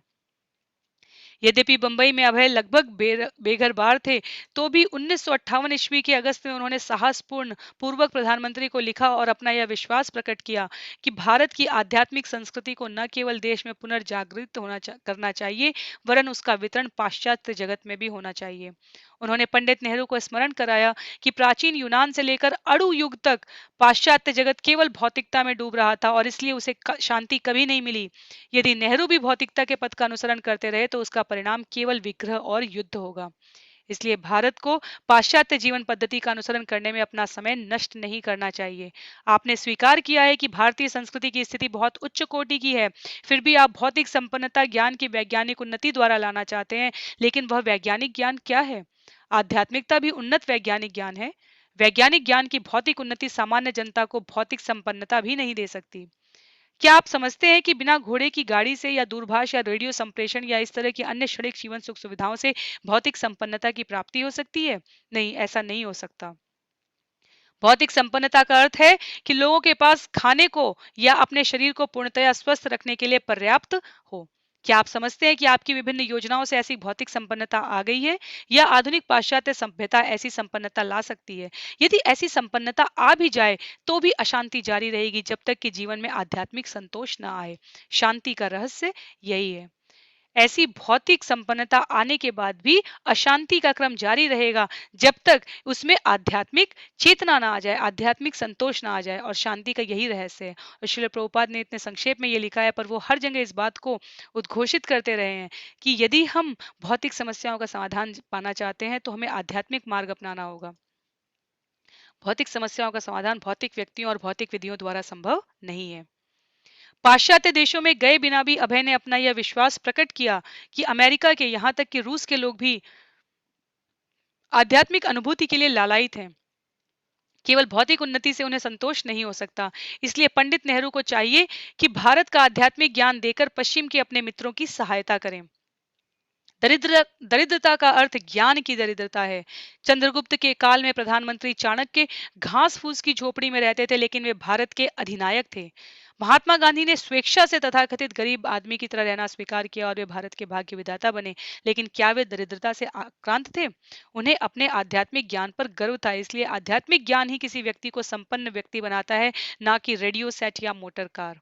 यद्यपि बंबई में अभय लगभग बेघर बार थे, तो भी 1958 ईस्वी के अगस्त में उन्होंने साहसपूर्ण पूर्वक प्रधानमंत्री को लिखा और अपना यह विश्वास प्रकट किया कि भारत की आध्यात्मिक संस्कृति को न केवल देश में पुनर्जागृत करना चाहिए, वरन उसका वितरण पाश्चात्य जगत में भी होना चाहिए। उन्होंने पंडित नेहरू को स्मरण कराया कि प्राचीन यूनान से लेकर अणु युग तक पाश्चात्य जगत केवल भौतिकता में डूब रहा था और इसलिए उसे शांति कभी नहीं मिली। यदि नेहरू भी भौतिकता के पथ का अनुसरण करते रहे तो उसका परिणाम केवल विग्रह और युद्ध होगा। इसलिए भारत को पाश्चात्य जीवन पद्धति का अनुसरण करने में अपना समय नष्ट नहीं करना चाहिए। आपने स्वीकार किया है कि भारतीय संस्कृति की स्थिति बहुत उच्च कोटि की है, फिर भी आप भौतिक संपन्नता ज्ञान की वैज्ञानिक उन्नति द्वारा लाना चाहते हैं, लेकिन वह वैज्ञानिक ज्ञान क्या है? आध्यात्मिकता भी उन्नत वैज्ञानिक ज्ञान है। वैज्ञानिक ज्ञान की भौतिक उन्नति सामान्य जनता को भौतिक संपन्नता भी नहीं दे सकती। क्या आप समझते हैं कि बिना घोड़े की गाड़ी से या दूरभाष या रेडियो संप्रेषण या इस तरह की अन्य क्षणिक जीवन सुख सुविधाओं से भौतिक संपन्नता की प्राप्ति हो सकती है? नहीं, ऐसा नहीं हो सकता। भौतिक संपन्नता का अर्थ है कि लोगों के पास खाने को या अपने शरीर को पूर्णतया स्वस्थ रखने के लिए पर्याप्त हो। क्या आप समझते हैं कि आपकी विभिन्न योजनाओं से ऐसी भौतिक संपन्नता आ गई है, या आधुनिक पाश्चात्य सभ्यता ऐसी संपन्नता ला सकती है? यदि ऐसी संपन्नता आ भी जाए, तो भी अशांति जारी रहेगी जब तक कि जीवन में आध्यात्मिक संतोष न आए। शांति का रहस्य यही है। ऐसी भौतिक संपन्नता आने के बाद भी अशांति का क्रम जारी रहेगा जब तक उसमें आध्यात्मिक चेतना ना आ जाए, आध्यात्मिक संतोष ना आ जाए, और शांति का यही रहस्य है। और श्रील प्रभुपाद ने इतने संक्षेप में ये लिखा है, पर वो हर जगह इस बात को उद्घोषित करते रहे हैं कि यदि हम भौतिक समस्याओं का समाधान पाना चाहते हैं तो हमें आध्यात्मिक मार्ग अपनाना होगा। भौतिक समस्याओं का समाधान भौतिक व्यक्तियों और भौतिक विधियों द्वारा संभव नहीं है। पाश्चात्य देशों में गए बिना भी अभय ने अपना यह विश्वास प्रकट किया कि अमेरिका के, यहाँ तक कि रूस के लोग भी आध्यात्मिक अनुभूति के लिए लालायित हैं। केवल भौतिक उन्नति से उन्हें संतोष नहीं हो सकता। इसलिए पंडित नेहरू को चाहिए कि भारत का आध्यात्मिक ज्ञान देकर पश्चिम के अपने मित्रों की सहायता करें। दरिद्रता का अर्थ ज्ञान की दरिद्रता है। चंद्रगुप्त के काल में प्रधानमंत्री चाणक्य घास फूस की झोपड़ी में रहते थे, लेकिन वे भारत के अधिनायक थे। महात्मा गांधी ने स्वेच्छा से तथाकथित गरीब आदमी की तरह रहना स्वीकार किया और वे भारत के भाग्य विधाता बने। लेकिन क्या वे दरिद्रता से आक्रांत थे? उन्हें अपने आध्यात्मिक ज्ञान पर गर्व था। इसलिए आध्यात्मिक ज्ञान ही किसी व्यक्ति को संपन्न व्यक्ति बनाता है, ना कि रेडियो सेट या मोटर कार।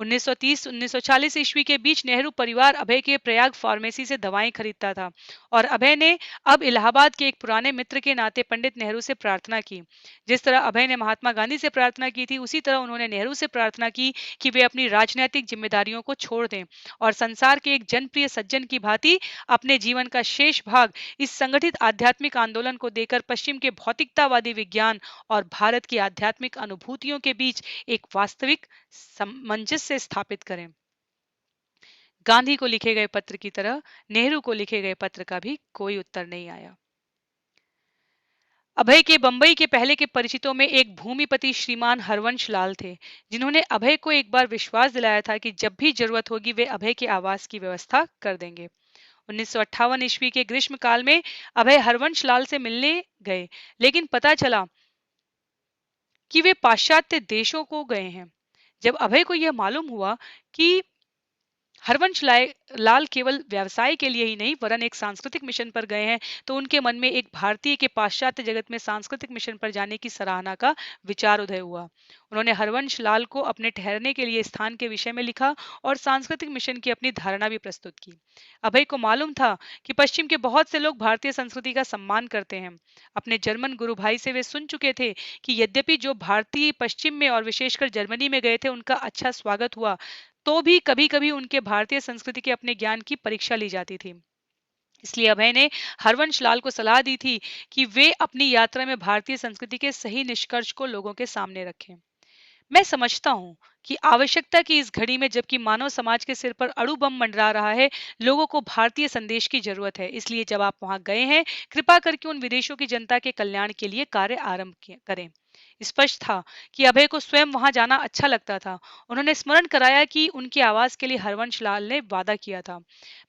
1930-1940 ईस्वी के बीच नेहरू परिवार अभय के प्रयाग फार्मेसी से दवाएं खरीदता था, और अभय ने अब इलाहाबाद के एक पुराने मित्र के नाते पंडित नेहरू से प्रार्थना की। जिस तरह अभय ने महात्मा गांधी से प्रार्थना की थी, उसी तरह उन्होंने नेहरू से प्रार्थना की कि वे अपनी राजनीतिक जिम्मेदारियों को छोड़ दें और संसार के एक जनप्रिय सज्जन की भांति अपने जीवन का शेष भाग इस संगठित आध्यात्मिक आंदोलन को देकर पश्चिम के भौतिकतावादी विज्ञान और भारत की आध्यात्मिक अनुभूतियों के बीच एक वास्तविक सामंजस्य स्थापित करें। गांधी को लिखे गए पत्र की तरह नेहरू को लिखे गए पत्र का भी कोई उत्तर नहीं आया। अभय के बंबई के पहले के परिचितों में एक भूमिपति श्रीमान हरवंश लाल थे, जिन्होंने अभय को एक बार विश्वास दिलाया था कि जब भी जरूरत होगी वे अभय के आवास की व्यवस्था कर देंगे। 1958 ईस्वी के ग्रीष्मकाल में अभय हरवंश लाल से मिलने गए, लेकिन पता चला कि वे पाश्चात्य देशों को गए हैं। जब अभय को यह मालूम हुआ कि हरवंश लाल केवल व्यवसाय के लिए ही नहीं वरन एक सांस्कृतिक मिशन पर गए हैं, तो उनके मन में एक भारतीय के पाश्चात्य जगत में सांस्कृतिक मिशन पर जाने की सराहना का विचार उदय हुआ। उन्होंने हरवंश लाल को अपने ठहरने के लिए स्थान के विषय में लिखा और सांस्कृतिक मिशन की अपनी धारणा भी प्रस्तुत की। अभय को मालूम था कि पश्चिम के बहुत से लोग भारतीय संस्कृति का सम्मान करते हैं। अपने जर्मन गुरु भाई से वे सुन चुके थे कि यद्यपि जो भारतीय पश्चिम में और विशेषकर जर्मनी में गए थे उनका अच्छा स्वागत हुआ, तो भी कभी-कभी उनके भारतीय संस्कृति के अपने ज्ञान की परीक्षा ली जाती थी। इसलिए अभय ने हरवंश लाल को सलाह दी थी कि वे अपनी यात्रा में भारतीय संस्कृति के सही निष्कर्ष को लोगों के सामने रखें। मैं समझता हूँ कि आवश्यकता की इस घड़ी में, जबकि मानव समाज के सिर पर अणु बम मंडरा रहा है, लोगों को भारतीय संदेश की जरूरत है। इसलिए जब आप वहां गए हैं, कृपा करके उन विदेशों की जनता के कल्याण के लिए कार्य आरंभ करें। स्पष्ट था कि अभय को स्वयं वहां जाना अच्छा लगता था। उन्होंने स्मरण कराया कि उनके आवास के लिए हरवंश लाल ने वादा किया था।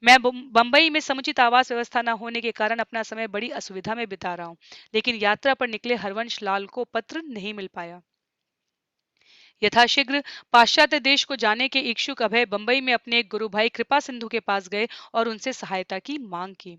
मैं बंबई में समुचित आवास व्यवस्था न होने के कारण अपना समय बड़ी असुविधा में बिता रहा हूँ, लेकिन यात्रा पर निकले हरवंश लाल को पत्र नहीं मिल पाया। यथाशीघ्र पाश्चात्य देश को जाने के इच्छुक अभय बंबई में अपने एक गुरु भाई कृपा सिंधु के पास गए और उनसे सहायता की मांग की।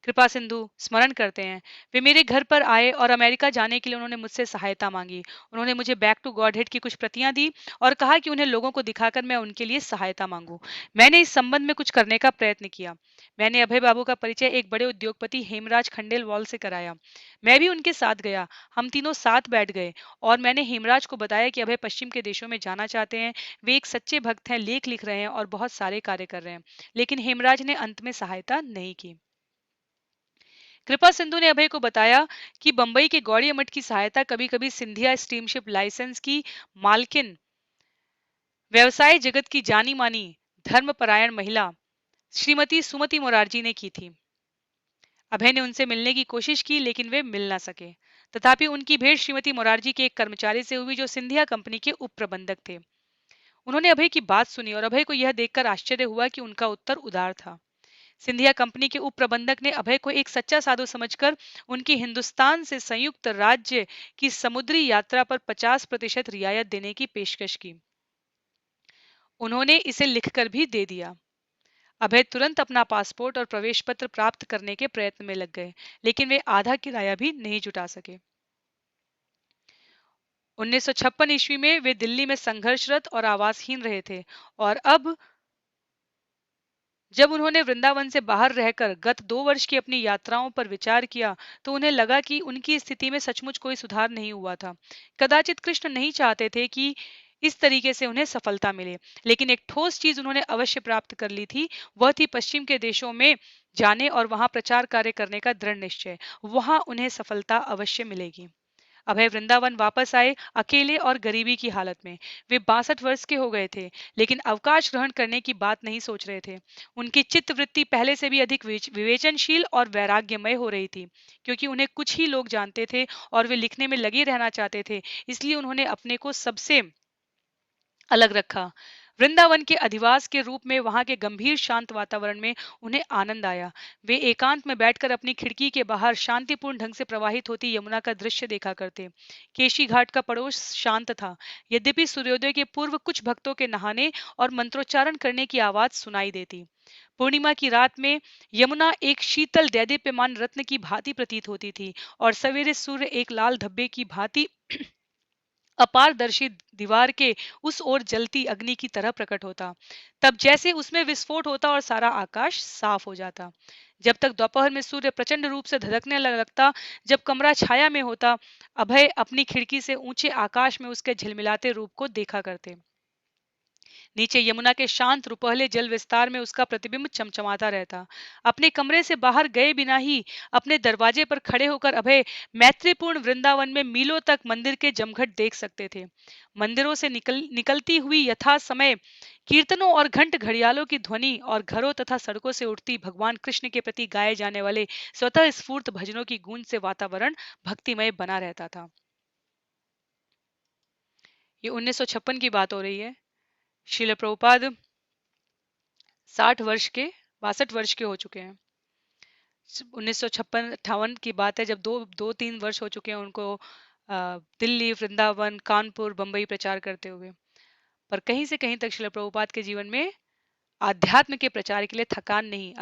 कृपा सिंधु स्मरण करते हैं, वे मेरे घर पर आए और अमेरिका जाने के लिए उन्होंने मुझसे सहायता मांगी। उन्होंने मुझे बैक टू गॉडहेड की कुछ प्रतियां दी और कहा कि उन्हें लोगों को दिखाकर मैं उनके लिए सहायता मांगू। मैंने इस संबंध में कुछ करने का प्रयत्न किया। मैंने अभय बाबू का परिचय एक बड़े उद्योगपति हेमराज खंडेलवाल से कराया। मैं भी उनके साथ गया। हम तीनों साथ बैठ गए और मैंने हेमराज को बताया कि अभय पश्चिम के देशों में जाना चाहते हैं। वे एक सच्चे भक्त हैं, लेख लिख रहे हैं और बहुत सारे कार्य कर रहे हैं, लेकिन हेमराज ने अंत में सहायता नहीं की। कृपा सिंधु ने अभय को बताया कि बंबई के गौड़िया मठ की सहायता कभी-कभी सिंधिया स्टीमशिप लाइसेंस की मालकिन, व्यवसाय जगत की जानी मानी धर्मपरायण महिला श्रीमती सुमति मोरारजी ने की थी। अभय ने उनसे मिलने की कोशिश की, लेकिन वे मिल ना सके। तथापि उनकी भेंट श्रीमती मोरारजी के एक कर्मचारी से हुई जो सिंधिया कंपनी के उप प्रबंधक थे। उन्होंने अभय की बात सुनी और अभय को यह देखकर आश्चर्य हुआ कि उनका उत्तर उदार था। सिंधिया कंपनी के उप प्रबंधक ने अभय को एक सच्चा साधु समझकर उनकी हिंदुस्तान से संयुक्त राज्य की समुद्री यात्रा पर 50% रियायत देने की पेशकश की। उन्होंने इसे लिखकर भी दे दिया। अभय तुरंत अपना पासपोर्ट और प्रवेश पत्र प्राप्त करने के प्रयत्न में लग गए, लेकिन वे आधा किराया भी नहीं जुटा सके। 1956 ईस्वी में वे दिल्ली में संघर्षरत और आवासहीन रहे थे, और अब जब उन्होंने वृंदावन से बाहर रहकर गत 2 वर्ष की अपनी यात्राओं पर विचार किया, तो उन्हें लगा कि उनकी स्थिति में सचमुच कोई सुधार नहीं हुआ था। कदाचित कृष्ण नहीं चाहते थे कि इस तरीके से उन्हें सफलता मिले, लेकिन एक ठोस चीज उन्होंने अवश्य प्राप्त कर ली थी। वह थी पश्चिम के देशों में जाने और वहां प्रचार कार्य करने का दृढ़ निश्चय। वहां उन्हें सफलता अवश्य मिलेगी। अभय वृंदावन वापस आए, अकेले और गरीबी की हालत में। वे 62 वर्ष के हो गए थे, लेकिन अवकाश ग्रहण करने की बात नहीं सोच रहे थे। उनकी चित्त वृत्ति पहले से भी अधिक विवेचनशील और वैराग्यमय हो रही थी, क्योंकि उन्हें कुछ ही लोग जानते थे और वे लिखने में लगे रहना चाहते थे। इसलिए उन्होंने अपने को सबसे अलग रखा। वृंदावन के अधिवास के रूप में वहां के गंभीर शांत वातावरण में उन्हें आनंद आया। वे एकांत में बैठकर अपनी खिड़की के बाहर शांतिपूर्ण ढंग से प्रवाहित होती यमुना का दृश्य देखा करते। केशी घाट का पड़ोस शांत था, यद्यपि सूर्योदय के पूर्व कुछ भक्तों के नहाने और मंत्रोच्चारण करने की आवाज सुनाई देती। पूर्णिमा की रात में यमुना एक शीतल दैदीप्यमान रत्न की भांति प्रतीत होती थी, और सवेरे सूर्य एक लाल धब्बे की भांति अपारदर्शी दीवार के उस ओर जलती अग्नि की तरह प्रकट होता। तब जैसे उसमें विस्फोट होता और सारा आकाश साफ हो जाता। जब तक दोपहर में सूर्य प्रचंड रूप से धधकने लगता, जब कमरा छाया में होता, अभय अपनी खिड़की से ऊंचे आकाश में उसके झिलमिलाते रूप को देखा करते। नीचे यमुना के शांत रुपहले जल विस्तार में उसका प्रतिबिंब चमचमाता रहता। अपने कमरे से बाहर गए बिना ही अपने दरवाजे पर खड़े होकर अभय मैत्रीपूर्ण वृंदावन में मीलों तक मंदिर के जमघट देख सकते थे। मंदिरों से निकलती हुई यथा समय कीर्तनों और घंट घड़ियालों की ध्वनि और घरों तथा सड़कों से उठती भगवान कृष्ण के प्रति गाए जाने वाले स्वतः स्फूर्त भजनों की गूंज से वातावरण भक्तिमय बना रहता था। ये 1956 की बात हो रही है। श्रील प्रभुपाद 60 वर्ष के 62 वर्ष के हो चुके हैं। 1956-58 की बात है, जब दो तीन वर्ष हो चुके हैं उनको दिल्ली, वृंदावन, कानपुर, बंबई प्रचार करते हुए। पर कहीं से कहीं तक श्रील प्रभुपाद के जीवन में आध्यात्म के प्रचार के लिए थकान नहीं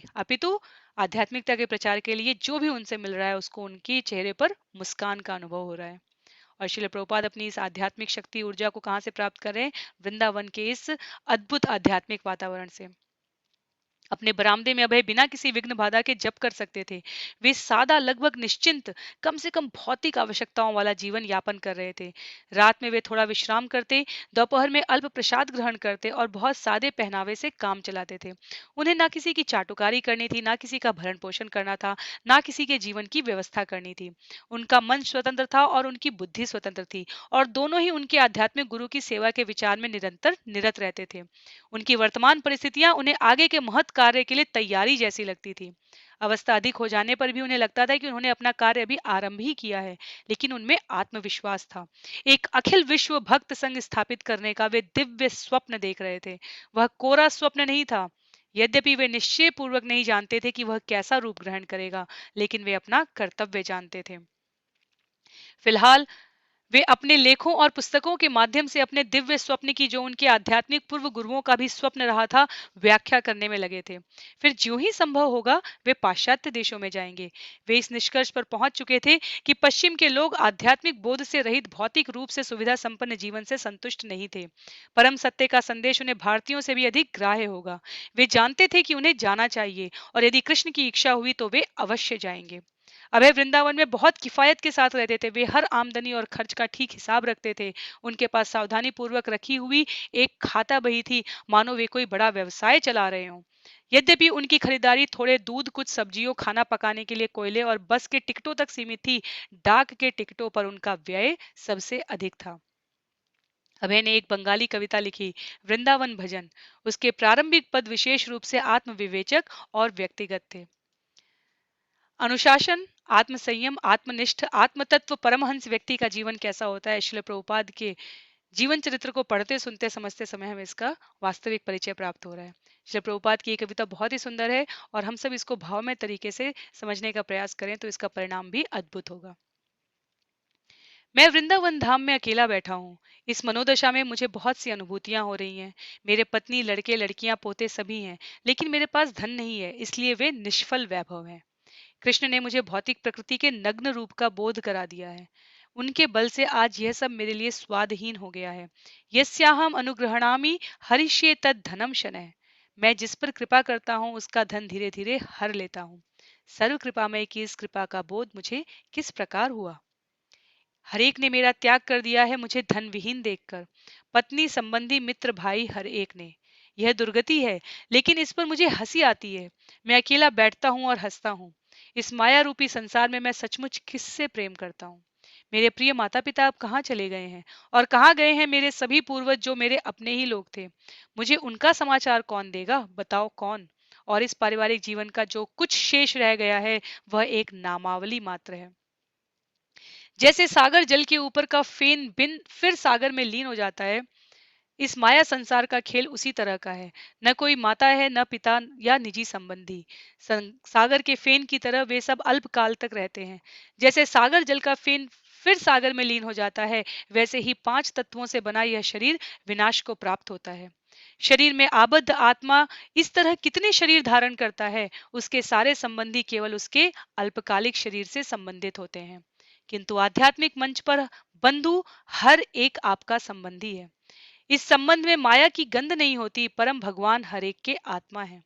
अपितु आध्यात्मिकता के प्रचार के लिए जो भी उनसे मिल रहा है उसको उनके चेहरे पर मुस्कान का अनुभव हो रहा है। और श्रील प्रभुपाद अपनी इस आध्यात्मिक शक्ति ऊर्जा को कहाँ से प्राप्त कर रहे हैं? वृंदावन के इस अद्भुत आध्यात्मिक वातावरण से। अपने बरामदे में अभय बिना किसी विघ्न बाधा के जप कर सकते थे। वे सादा, लगभग निश्चिंत, कम से कम भौतिक आवश्यकताओं वाला जीवन यापन कर रहे थे। रात में वे थोड़ा विश्राम करते, दोपहर में अल्प प्रसाद ग्रहण करते और बहुत सादे पहनावे से काम चलाते थे। उन्हें ना किसी की चाटुकारी करनी थी, ना किसी का भरण पोषण करना था, ना किसी के जीवन की व्यवस्था करनी थी। उनका मन स्वतंत्र था और उनकी बुद्धि स्वतंत्र थी, और दोनों ही उनके आध्यात्मिक गुरु की सेवा के विचार में निरंतर निरत रहते थे। उनकी वर्तमान परिस्थितियां उन्हें आगे के महत् कार्य के लिए तैयारी जैसी लगती थी। अवस्था अधिक हो जाने पर भी उन्हें लगता था कि उन्होंने अपना कार्य अभी आरंभ ही किया है, लेकिन उनमें आत्मविश्वास था। एक अखिल विश्व भक्त संघ स्थापित करने का वे दिव्य स्वप्न देख रहे थे। वह कोरा स्वप्न नहीं था, यद्यपि वे निश्चय पूर्वक नहीं जानते थे कि वह कैसा रूप ग्रहण करेगा, लेकिन वे अपना कर्तव्य जानते थे। फिलहाल वे अपने लेखों और पुस्तकों के माध्यम से अपने दिव्य स्वप्न की, जो उनके आध्यात्मिक पूर्व गुरुओं का भी स्वप्न रहा था, व्याख्या करने में लगे थे। फिर ज्यों ही संभव होगा वे पाश्चात्य देशों में जाएंगे। वे इस निष्कर्ष पर पहुंच चुके थे कि पश्चिम के लोग आध्यात्मिक बोध से रहित भौतिक रूप से सुविधा संपन्न जीवन से संतुष्ट नहीं थे। परम सत्य का संदेश उन्हें भारतीयों से भी अधिक ग्राह्य होगा। वे जानते थे कि उन्हें जाना चाहिए, और यदि कृष्ण की इच्छा हुई तो वे अवश्य जाएंगे। अभय वृंदावन में बहुत किफायत के साथ रहते थे। वे हर आमदनी और खर्च का ठीक हिसाब रखते थे। उनके पास सावधानी पूर्वक रखी हुई एक खाता बही थी, मानो वे कोई बड़ा व्यवसाय चला रहे हों। यद्यपि उनकी खरीदारी थोड़े दूध, कुछ सब्जियों, खाना पकाने के लिए कोयले और बस के टिकटों तक सीमित थी, डाक के टिकटों पर उनका व्यय सबसे अधिक था। अभय ने एक बंगाली कविता लिखी, वृंदावन भजन। उसके प्रारंभिक पद विशेष रूप से आत्मविवेचक और व्यक्तिगत थे। अनुशासन, आत्मसंयम, आत्मनिष्ठ, आत्मतत्व परमहंस व्यक्ति का जीवन कैसा होता है, श्रील प्रभुपाद के जीवन चरित्र को पढ़ते, सुनते, समझते समय हमें इसका वास्तविक परिचय प्राप्त हो रहा है। श्रील प्रभुपाद की ये कविता बहुत ही सुंदर है और हम सब इसको भावमय तरीके से समझने का प्रयास करें तो इसका परिणाम भी अद्भुत होगा। मैं वृंदावन धाम में अकेला बैठा हूँ। इस मनोदशा में मुझे बहुत सी अनुभूतियां हो रही हैं। मेरे पत्नी, लड़के, लड़कियां, पोते सभी हैं, लेकिन मेरे पास धन नहीं है, इसलिए वे निष्फल वैभव हैं। कृष्ण ने मुझे भौतिक प्रकृति के नग्न रूप का बोध करा दिया है। उनके बल से आज यह सब मेरे लिए स्वादहीन हो गया है। यस्याहम अनुग्रहणामि हरिष्ये तद धनम शनैः। मैं जिस पर कृपा करता हूँ उसका धन धीरे धीरे हर लेता हूँ। सर्व कृपामय की इस कृपा का बोध मुझे किस प्रकार हुआ। हरेक ने मेरा त्याग कर दिया है मुझे धन विहीन देखकर। पत्नी, संबंधी, मित्र, भाई, हर एक ने। यह दुर्गति है, लेकिन इस पर मुझे हंसी आती है। मैं अकेला बैठता हूँ और हंसता हूँ। इस माया रूपी संसार में मैं सचमुच किससे प्रेम करता हूँ। मेरे प्रिय माता पिता अब कहाँ चले गए हैं, और कहाँ गए हैं मेरे सभी पूर्वज जो मेरे अपने ही लोग थे। मुझे उनका समाचार कौन देगा, बताओ कौन। और इस पारिवारिक जीवन का जो कुछ शेष रह गया है वह एक नामावली मात्र है। जैसे सागर जल के ऊपर का फेन बिन फिर सागर में लीन हो जाता है, इस माया संसार का खेल उसी तरह का है। न कोई माता है, न पिता या निजी संबंधी। सागर के फेन की तरह वे सब अल्पकाल तक रहते हैं। जैसे सागर जल का फेन फिर सागर में लीन हो जाता है, वैसे ही पांच तत्वों से बना यह शरीर विनाश को प्राप्त होता है। शरीर में आबद्ध आत्मा इस तरह कितने शरीर धारण करता है, उसके सारे संबंधी केवल उसके अल्पकालिक शरीर से संबंधित होते हैं। किंतु आध्यात्मिक मंच पर बंधु हर एक आपका संबंधी है। इस संबंध में माया की गंध नहीं होती, परम भगवान हर एक के आत्मा है।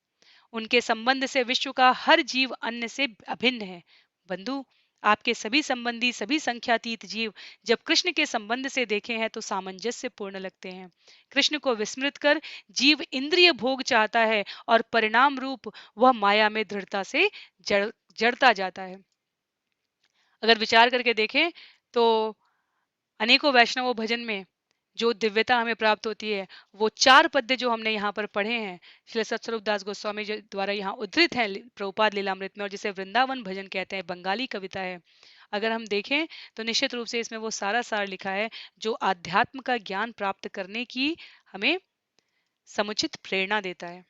उनके संबंध से विश्व का हर जीव अन्य से अभिन्न है। बंधु, आपके सभी संबंधी, सभी संख्यातीत जीव जब कृष्ण के संबंध से देखे हैं तो सामंजस्य पूर्ण लगते हैं। कृष्ण को विस्मृत कर जीव इंद्रिय भोग चाहता है और परिणाम रूप वह माया में दृढ़ता से जड़ता जाता है। अगर विचार करके देखें तो अनेकों वैष्णव भजन में जो दिव्यता हमें प्राप्त होती है, वो चार पद्य जो हमने यहाँ पर पढ़े हैं, श्री सत्स्वरूप दास गोस्वामी जी द्वारा यहाँ उद्धृत हैं प्रभुपाद लीलामृत में, और जिसे वृंदावन भजन कहते हैं, बंगाली कविता है। अगर हम देखें तो निश्चित रूप से इसमें वो सारा सार लिखा है जो आध्यात्म का ज्ञान प्राप्त करने की हमें समुचित प्रेरणा देता है।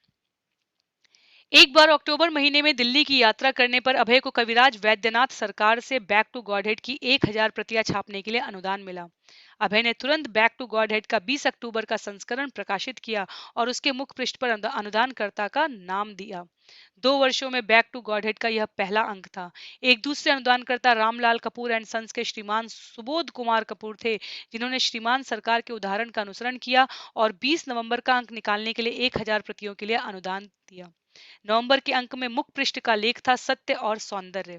एक बार अक्टूबर महीने में दिल्ली की यात्रा करने पर अभय को कविराज वैद्यनाथ सरकार से बैक टू गॉडहेड की 1000 प्रतियां छापने के लिए अनुदान मिला। अभय ने तुरंत बैक टू गॉडहेड का 20 अक्टूबर का संस्करण प्रकाशित किया और उसके मुख पृष्ठ पर अनुदानकर्ता का नाम दिया। 2 वर्षों में बैक टू गॉडहेड का यह पहला अंक था। एक दूसरे अनुदानकर्ता रामलाल कपूर एंड सन्स के श्रीमान सुबोध कुमार कपूर थे, जिन्होंने श्रीमान सरकार के उदाहरण का अनुसरण किया और 20 नवंबर का अंक निकालने के लिए 1000 प्रतियों के लिए अनुदान दिया। नवंबर के अंक में मुख पृष्ठ का लेख था सत्य और सौंदर्य।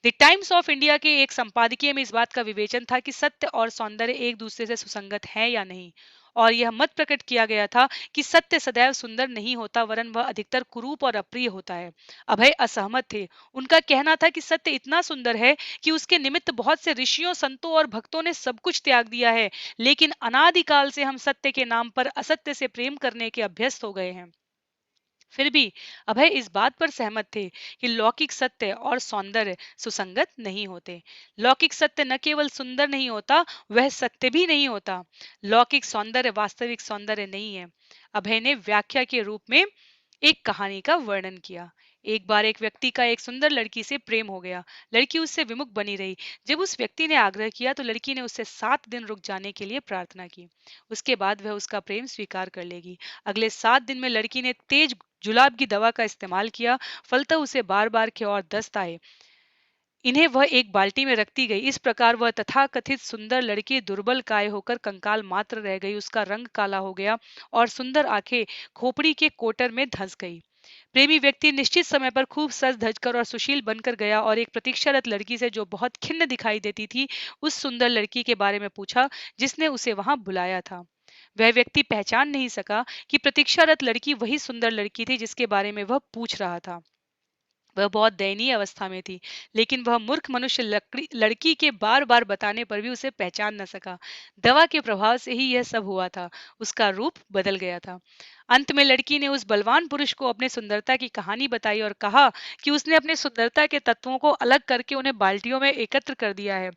द टाइम्स ऑफ इंडिया के एक संपादकीय में इस बात का विवेचन था कि सत्य और सौंदर्य एक दूसरे से सुसंगत है या नहीं, और यह मत प्रकट किया गया था कि सत्य सदैव सुंदर नहीं होता, वरन वह अधिकतर कुरूप और अप्रिय होता है। अभय असहमत थे। उनका कहना था कि सत्य इतना सुंदर है कि उसके निमित्त बहुत से ऋषियों, संतों और भक्तों ने सब कुछ त्याग दिया है, लेकिन अनादिकाल से हम सत्य के नाम पर असत्य से प्रेम करने के अभ्यस्त हो गए हैं। फिर भी अभय इस बात पर सहमत थे कि लौकिक सत्य और सौंदर्य सुसंगत नहीं होते। लौकिक सत्य न केवल सुंदर नहीं होता, वह सत्य भी नहीं होता। लौकिक सौंदर्य वास्तविक सौंदर्य नहीं है। अभय ने व्याख्या के रूप में एक कहानी का वर्णन किया। एक बार एक व्यक्ति का एक सुंदर लड़की से प्रेम हो गया। लड़की उससे विमुख बनी रही। जब उस व्यक्ति ने आग्रह किया तो लड़की ने उससे 7 दिन रुक जाने के लिए प्रार्थना की। उसके बाद वह उसका प्रेम स्वीकार कर लेगी। अगले 7 दिन में लड़की ने तेज जुलाब की दवा का इस्तेमाल किया। फलतः उसे बार बार के और दस्त आए। इन्हें वह एक बाल्टी में रखती गई। इस प्रकार वह तथाकथित सुंदर लड़की दुर्बल काय होकर कंकाल मात्र रह गई। उसका रंग काला हो गया और सुंदर आंखें खोपड़ी के कोटर में धंस गई। प्रेमी व्यक्ति निश्चित समय पर खूब सज धज कर और सुशील बनकर गया और एक प्रतीक्षारत लड़की से, जो बहुत खिन्न दिखाई देती थी, उस सुंदर लड़की के बारे में पूछा जिसने उसे वहां बुलाया था। वह व्यक्ति पहचान नहीं सका कि प्रतीक्षारत लड़की वही सुंदर लड़की थी जिसके बारे में वह पूछ रहा था। वह बहुत दयनीय अवस्था में थी, लेकिन वह मूर्ख मनुष्य लड़की के बार बार बताने पर भी उसे पहचान न सका। दवा के प्रभाव से ही यह सब हुआ था। उसका रूप बदल गया था। अंत में लड़की ने उस बलवान पुरुष को अपने सुंदरता की कहानी बताई और कहा कि उसने अपने सुंदरता के तत्वों को अलग करके उन्हें बाल्टियों में एकत्र कर दिया है।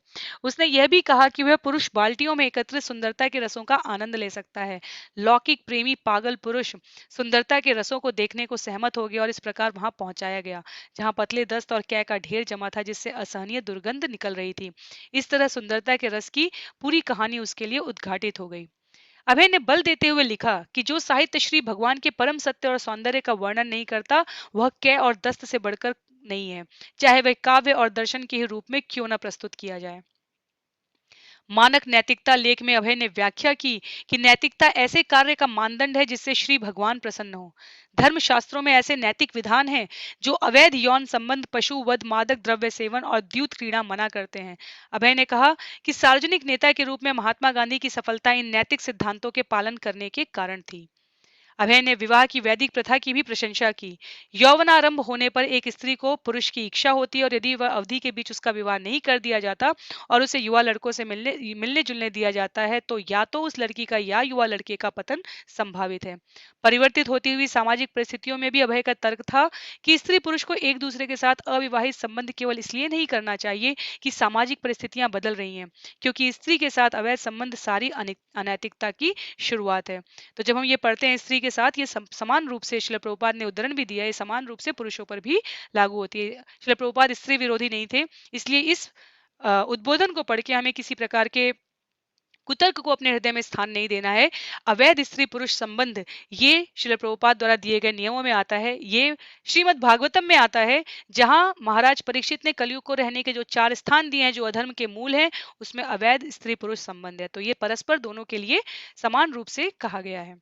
उसने यह भी कहा कि वह पुरुष बाल्टियों में एकत्रित सुंदरता के रसों का आनंद ले सकता है। लौकिक प्रेमी पागल पुरुष सुंदरता के रसों को देखने को सहमत हो गया और इस प्रकार वहां पहुंचाया गया जहां पतले दस्त और कै का ढेर जमा था जिससे असहनीय दुर्गंध निकल रही थी। इस तरह सुंदरता के रस की पूरी कहानी उसके लिए उद्घाटित हो गई। अभय ने बल देते हुए लिखा कि जो साहित्य श्री भगवान के परम सत्य और सौंदर्य का वर्णन नहीं करता वह कै और दस्त से बढ़कर नहीं है, चाहे वह काव्य और दर्शन के ही रूप में क्यों न प्रस्तुत किया जाए। मानक नैतिकता लेख में अभय ने व्याख्या की कि नैतिकता ऐसे कार्य का मानदंड है जिससे श्री भगवान प्रसन्न हो। धर्म शास्त्रों में ऐसे नैतिक विधान हैं जो अवैध यौन संबंध, पशु वध, मादक द्रव्य सेवन और द्यूत क्रीड़ा मना करते हैं। अभय ने कहा कि सार्वजनिक नेता के रूप में महात्मा गांधी की सफलता इन नैतिक सिद्धांतों के पालन करने के कारण थी। अभय ने विवाह की वैदिक प्रथा की भी प्रशंसा की। यौवनारंभ होने पर एक स्त्री को पुरुष की इच्छा होती है और यदि वह अवधि के बीच उसका विवाह नहीं कर दिया जाता और उसे युवा लड़कों से मिलने मिलने जुलने दिया जाता है तो या तो उस लड़की का या युवा लड़के का पतन संभावित है। परिवर्तित होती हुई सामाजिक परिस्थितियों में भी अभय का तर्क था कि स्त्री पुरुष को एक दूसरे के साथ अविवाहित संबंध केवल इसलिए नहीं करना चाहिए कि सामाजिक परिस्थितियां बदल रही हैं, क्योंकि स्त्री के साथ अवैध संबंध सारी अनैतिकता की शुरुआत है। तो जब हम ये पढ़ते हैं स्त्री के साथ, ये समान रूप से शिला प्रभुपाद ने उदाहरण भी दिया है, समान रूप से पुरुषों पर भी लागू होती है। शिला प्रभुपाद स्त्री विरोधी नहीं थे, इसलिए इस उद्बोधन को पढ़ के हमें किसी प्रकार के कुतर्क को अपने हृदय में स्थान नहीं देना है। अवैध स्त्री पुरुष संबंध ये शिला प्रभुपाद द्वारा दिए गए नियमों में आता है। ये श्रीमद् भागवतम में आता है, जहां महाराज परीक्षित ने कलयुग को रहने के जो 4 स्थान दिए हैं जो अधर्म के मूल हैं, उसमें अवैध स्त्री पुरुष संबंध है। तो ये परस्पर दोनों के लिए समान रूप से कहा गया है।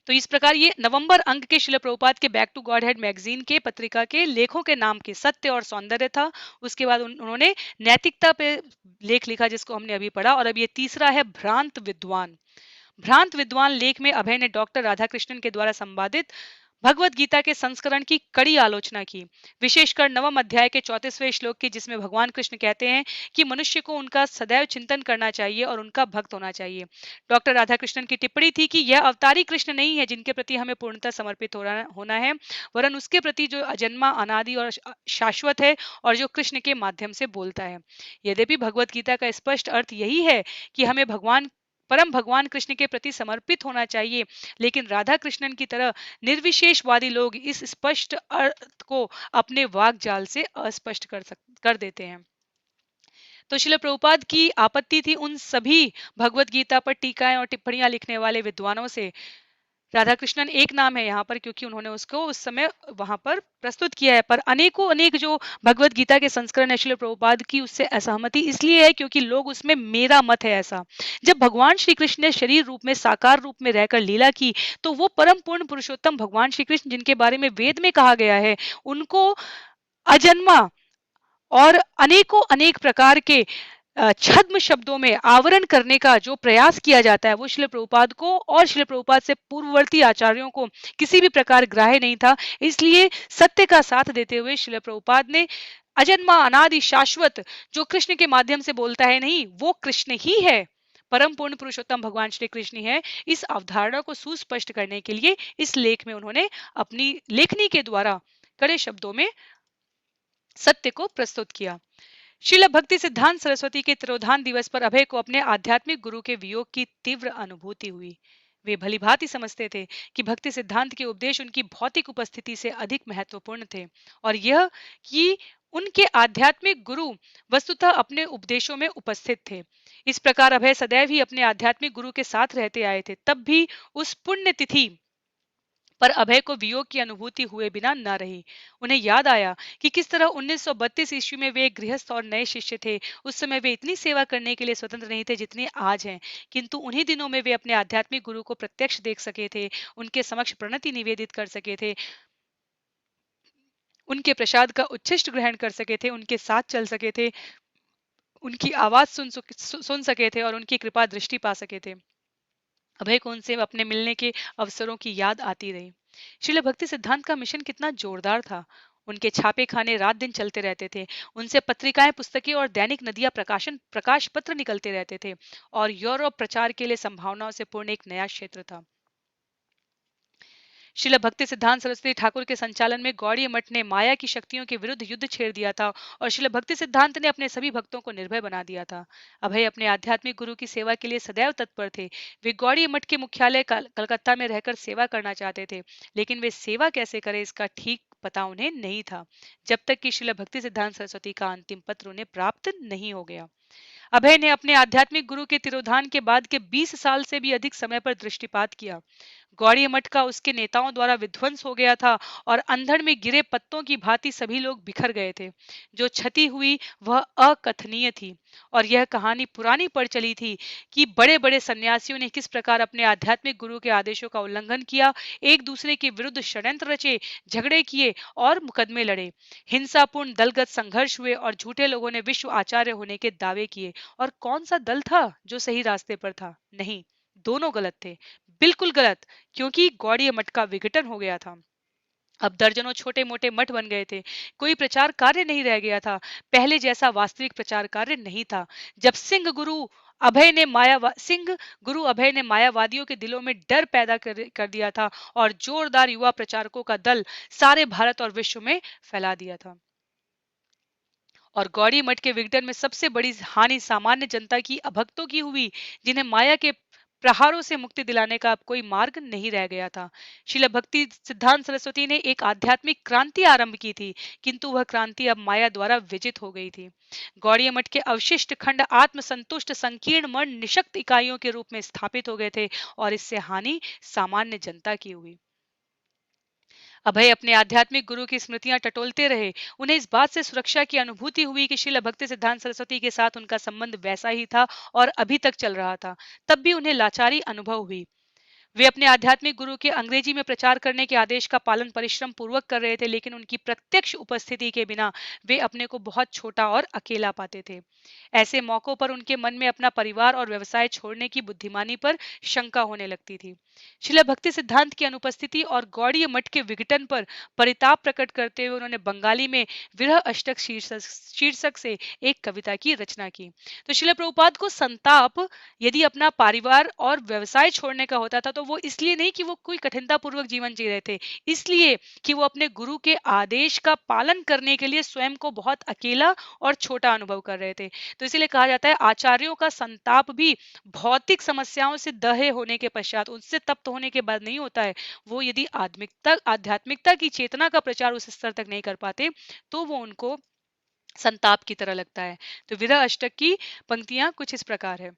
तो इस प्रकार ये नवंबर अंक के शिला प्रभुपाद के back to Godhead magazine के पत्रिका के लेखों के नाम के सत्य और सौंदर्य था। उसके बाद उन्होंने नैतिकता पे लेख लिखा जिसको हमने अभी पढ़ा, और अब ये तीसरा है भ्रांत विद्वान। भ्रांत विद्वान लेख में अभय ने डॉक्टर राधाकृष्णन के द्वारा संपादित भगवत गीता के संस्करण की कड़ी आलोचना की, विशेषकर नवम अध्याय के 34वें श्लोक की, जिसमें भगवान कृष्ण कहते हैं कि मनुष्य को उनका सदैव चिंतन करना चाहिए और उनका भक्त होना चाहिए। डॉक्टर राधाकृष्णन की टिप्पणी थी कि यह अवतारी कृष्ण नहीं है जिनके प्रति हमें पूर्णतः समर्पित होना है, वरन उसके प्रति जो अजन्मा, अनादि और शाश्वत है और जो कृष्ण के माध्यम से बोलता है। यद्यपि भगवत गीता का स्पष्ट अर्थ यही है कि हमें परम भगवान कृष्ण के प्रति समर्पित होना चाहिए, लेकिन राधा कृष्णन की तरह निर्विशेषवादी लोग इस स्पष्ट अर्थ को अपने वाक जाल से अस्पष्ट कर देते हैं। तो शिला प्रभुपाद की आपत्ति थी उन सभी भगवत गीता पर टीकाएं और टिप्पणियां लिखने वाले विद्वानों से। राधा कृष्णन एक नाम है यहाँ पर क्योंकि उन्होंने उसको उस समय वहां पर प्रस्तुत किया है, पर अनेकों अनेक जो भगवत गीता के संस्करण है शिला प्रभुपाद की उससे असहमति इसलिए है क्योंकि लोग उसमें मेरा मत है ऐसा। जब भगवान श्री कृष्ण ने शरीर रूप में, साकार रूप में रहकर लीला की, तो वो परम पूर्ण पुरुषोत्तम भगवान श्री कृष्ण जिनके बारे में वेद में कहा गया है, उनको अजन्मा और अनेकों अनेक प्रकार के छद्म शब्दों में आवरण करने का जो प्रयास किया जाता है, वो शिला प्रभुपाद को और शिला प्रभुपाद से पूर्ववर्ती आचार्यों को किसी भी प्रकार ग्राह्य नहीं था। इसलिए सत्य का साथ देते हुए शिला प्रभुपाद ने अजन्मा, अनादि, शाश्वत जो कृष्ण के माध्यम से बोलता है, नहीं वो कृष्ण ही है, परम पूर्ण पुरुषोत्तम भगवान श्री कृष्ण है, इस अवधारणा को सुस्पष्ट करने के लिए इस लेख में उन्होंने अपनी लेखनी के द्वारा कड़े शब्दों में सत्य को प्रस्तुत किया। श्रील भक्ति सिद्धांत सरस्वती के तिरोधान दिवस पर अभय को अपने आध्यात्मिक गुरु के वियोग की तीव्र अनुभूति हुई। वे भली भांति समझते थे कि भक्ति सिद्धांत के उपदेश उनकी भौतिक उपस्थिति से अधिक महत्वपूर्ण थे, और यह कि उनके आध्यात्मिक गुरु वस्तुतः अपने उपदेशों में उपस्थित थे। इस प्रकार अभय सदैव ही अपने आध्यात्मिक गुरु के साथ रहते आए थे। तब भी उस पुण्य तिथि पर अभय को वियोग की अनुभूति हुए बिना न रही। उन्हें याद आया कि किस तरह 1932 ईस्वी में वे एक गृहस्थ और नए शिष्य थे। उस समय वे इतनी सेवा करने के लिए स्वतंत्र नहीं थे जितने आज हैं, किंतु उन्हीं दिनों में वे अपने आध्यात्मिक गुरु को प्रत्यक्ष देख सके थे, उनके समक्ष प्रणति निवेदित कर सके थे, उनके प्रसाद का उच्छिष्ट ग्रहण कर सके थे, उनके साथ चल सके थे, उनकी आवाज सुन सके थे और उनकी कृपा दृष्टि पा सके थे। अभय को उनसे अपने मिलने के अवसरों की याद आती रही। श्रील भक्ति सिद्धांत का मिशन कितना जोरदार था। उनके छापे खाने रात दिन चलते रहते थे, उनसे पत्रिकाएं, पुस्तकें और दैनिक नदियां प्रकाश पत्र निकलते रहते थे, और यूरोप प्रचार के लिए संभावनाओं से पूर्ण एक नया क्षेत्र था। श्रील भक्ति सिद्धांत सरस्वती ठाकुर के संचालन में गौड़ीय मठ ने माया की शक्तियों के विरुद्ध युद्ध छेड़ दिया था और श्रील भक्ति सिद्धांत ने अपने सभी भक्तों को निर्भय बना दिया था। अभय अपने आध्यात्मिक गुरु की सेवा के लिए सदैव तत्पर थे। वे गौड़ीय मठ के मुख्यालय कलकत्ता में रहकर सेवा करना चाहते थे, लेकिन वे सेवा कैसे करें इसका ठीक पता उन्हें नहीं था, जब तक कि श्रील भक्ति सिद्धांत सरस्वती का अंतिम पत्र उन्हें प्राप्त नहीं हो गया। अभय ने अपने आध्यात्मिक गुरु के तिरोधान के बाद के 20 साल से भी अधिक समय पर दृष्टिपात किया। गौड़ीय मठ का उसके नेताओं द्वारा विध्वंस हो गया था और अंधड़ में गिरे पत्तों की भांति सभी लोग बिखर गए थे। जो क्षति हुई वह अकथनीय थी और यह कहानी पुरानी पड़ चली थी कि बड़े बड़े सन्यासियों ने किस प्रकार अपने आध्यात्मिक गुरु के आदेशों का उल्लंघन किया, एक दूसरे के विरुद्ध षड्यंत्र रचे, झगड़े किए और मुकदमे लड़े, हिंसापूर्ण दलगत संघर्ष हुए और झूठे लोगों ने विश्व आचार्य होने के दावे किए। और कौन सा दल था जो सही रास्ते पर था? नहीं, दोनों गलत थे, बिल्कुल गलत, क्योंकि गौड़ीय मठ का विघटन हो गया था। अब दर्जनों छोटे मोटे मठ बन गए थे, कोई प्रचार कार्य नहीं रह गया था, पहले जैसा वास्तविक प्रचार कार्य नहीं था। जब सिंह गुरु अभय ने मायावादियों के दिलों में डर पैदा कर दिया था और जोरदार युवा प्रचारकों का दल सारे भारत और विश्व में फैला दिया था। और गौड़ी मठ के विघटन में सबसे बड़ी हानि सामान्य जनता की, भक्तों की हुई, जिन्हें माया के प्रहारों से मुक्ति दिलाने का अब कोई मार्ग नहीं रह गया था। श्रील भक्ति सिद्धांत सरस्वती ने एक आध्यात्मिक क्रांति आरंभ की थी, किंतु वह क्रांति अब माया द्वारा विजित हो गई थी। गौड़ीय मठ के अवशिष्ट खंड आत्मसंतुष्ट संकीर्ण मन निशक्त इकाइयों के रूप में स्थापित हो गए थे और इससे हानि सामान्य जनता की हुई। अभय अपने आध्यात्मिक गुरु की स्मृतियां टटोलते रहे। उन्हें इस बात से सुरक्षा की अनुभूति हुई कि श्रील भक्ति सिद्धांत सरस्वती के साथ उनका संबंध वैसा ही था और अभी तक चल रहा था। तब भी उन्हें लाचारी अनुभव हुई। वे अपने आध्यात्मिक गुरु के अंग्रेजी में प्रचार करने के आदेश का पालन परिश्रम पूर्वक कर रहे थे, लेकिन उनकी प्रत्यक्ष उपस्थिति के बिना वे अपने को बहुत छोटा और अकेला पाते थे। ऐसे मौकों पर उनके मन में अपना परिवार और व्यवसाय छोड़ने की बुद्धिमानी पर शंका होने लगती थी। श्रील भक्ति सिद्धांत की अनुपस्थिति और गौड़ीय मठ के विघटन पर परिताप प्रकट करते हुए उन्होंने बंगाली में विरह अष्टक शीर्षक से एक कविता की रचना की। तो श्रील प्रभुपाद को संताप यदि अपना परिवार और व्यवसाय छोड़ने का होता था, तो वो इसलिए नहीं कि वो कोई कठिनता पूर्वक जीवन जी रहे थे, इसलिए कि वो अपने गुरु के आदेश का पालन करने के लिए स्वयं को बहुत अकेला और छोटा अनुभव कर रहे थे। तो इसीलिए कहा जाता है आचार्यों का संताप भी भौतिक समस्याओं से दहे होने के पश्चात, उनसे तप्त होने के बाद नहीं होता है। वो यदि आध्यात्मिकता की चेतना का प्रचार उस स्तर तक नहीं कर पाते, तो वो उनको संताप की तरह लगता है। तो विरह अष्टक की पंक्तियां कुछ इस प्रकार है।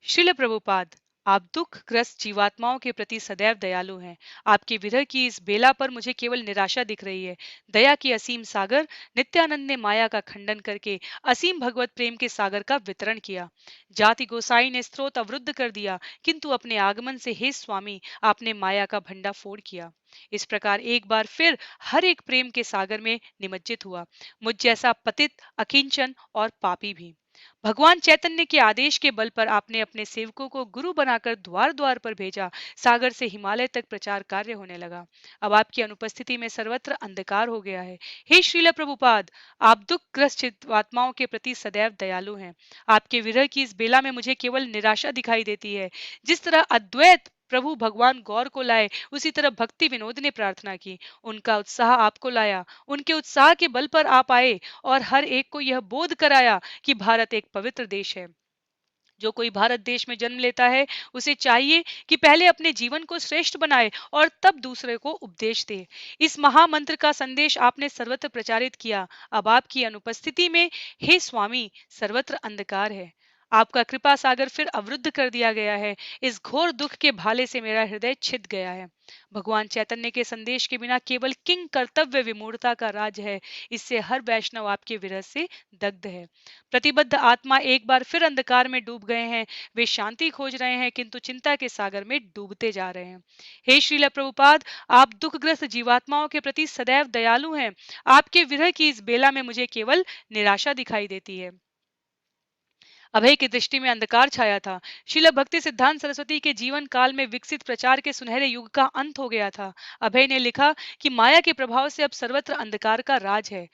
श्रील प्रभुपाद, आप दुखग्रस्त जीवात्माओं के प्रति सदैव दयालु हैं। आपके विरह की इस बेला पर मुझे केवल निराशा दिख रही है। दया की असीम सागर नित्यानंद ने माया का खंडन करके असीम भगवत प्रेम के सागर का वितरण किया। जाति गोसाई ने स्रोत अवरुद्ध कर दिया, किंतु अपने आगमन से हे स्वामी आपने माया का भंडा फोड़ किया। इस प्रकार एक बार फिर हर एक प्रेम के सागर में निमज्जित हुआ, मुझ जैसा पतित, अकिंचन और पापी भी। भगवान चैतन्य के आदेश के बल पर आपने अपने सेवकों को गुरु बनाकर द्वार द्वार पर भेजा। सागर से हिमालय तक प्रचार कार्य होने लगा। अब आपकी अनुपस्थिति में सर्वत्र अंधकार हो गया है। हे श्रील प्रभुपाद, आप दुखग्रस्त चित्तात्माओं के प्रति सदैव दयालु हैं। आपके विरह की इस बेला में मुझे केवल निराशा दिखाई देती है। जिस तरह अद्वैत प्रभु भगवान गौर को लाए, उसी तरह भक्ति विनोद ने प्रार्थना की। उनका उत्साह आपको लाया, उनके उत्साह के बल पर आप आए और हर एक को यह बोध कराया कि भारत एक पवित्र देश है। जो कोई भारत देश में जन्म लेता है, उसे चाहिए कि पहले अपने जीवन को श्रेष्ठ बनाए और तब दूसरे को उपदेश दे। इस महामंत्र का संदेश आपने सर्वत्र प्रचारित किया। अब आपकी अनुपस्थिति में हे स्वामी सर्वत्र अंधकार है। आपका कृपा सागर फिर अवरुद्ध कर दिया गया है। इस घोर दुख के भाले से मेरा हृदय छिद गया है। भगवान चैतन्य के संदेश के बिना केवल किंग कर्तव्य विमूढ़ता का राज है। इससे हर वैष्णव आपके विरह से दग्ध है। प्रतिबद्ध आत्मा एक बार फिर अंधकार में डूब गए हैं। वे शांति खोज रहे हैं, किंतु चिंता के सागर में डूबते जा रहे हैं। हे श्रील प्रभुपाद, आप दुखग्रस्त जीवात्माओं के प्रति सदैव दयालु हैं। आपके विरह की इस बेला में मुझे केवल निराशा दिखाई देती है। अभय की दृष्टि में अंधकार छाया था। श्रील भक्ति सिद्धांत सरस्वती के जीवन काल में विकसित प्रचार के सुनहरे युग का अंत हो गया था। अभय ने लिखा कि माया के प्रभाव से अब सर्वत्र अंधकार का राज है।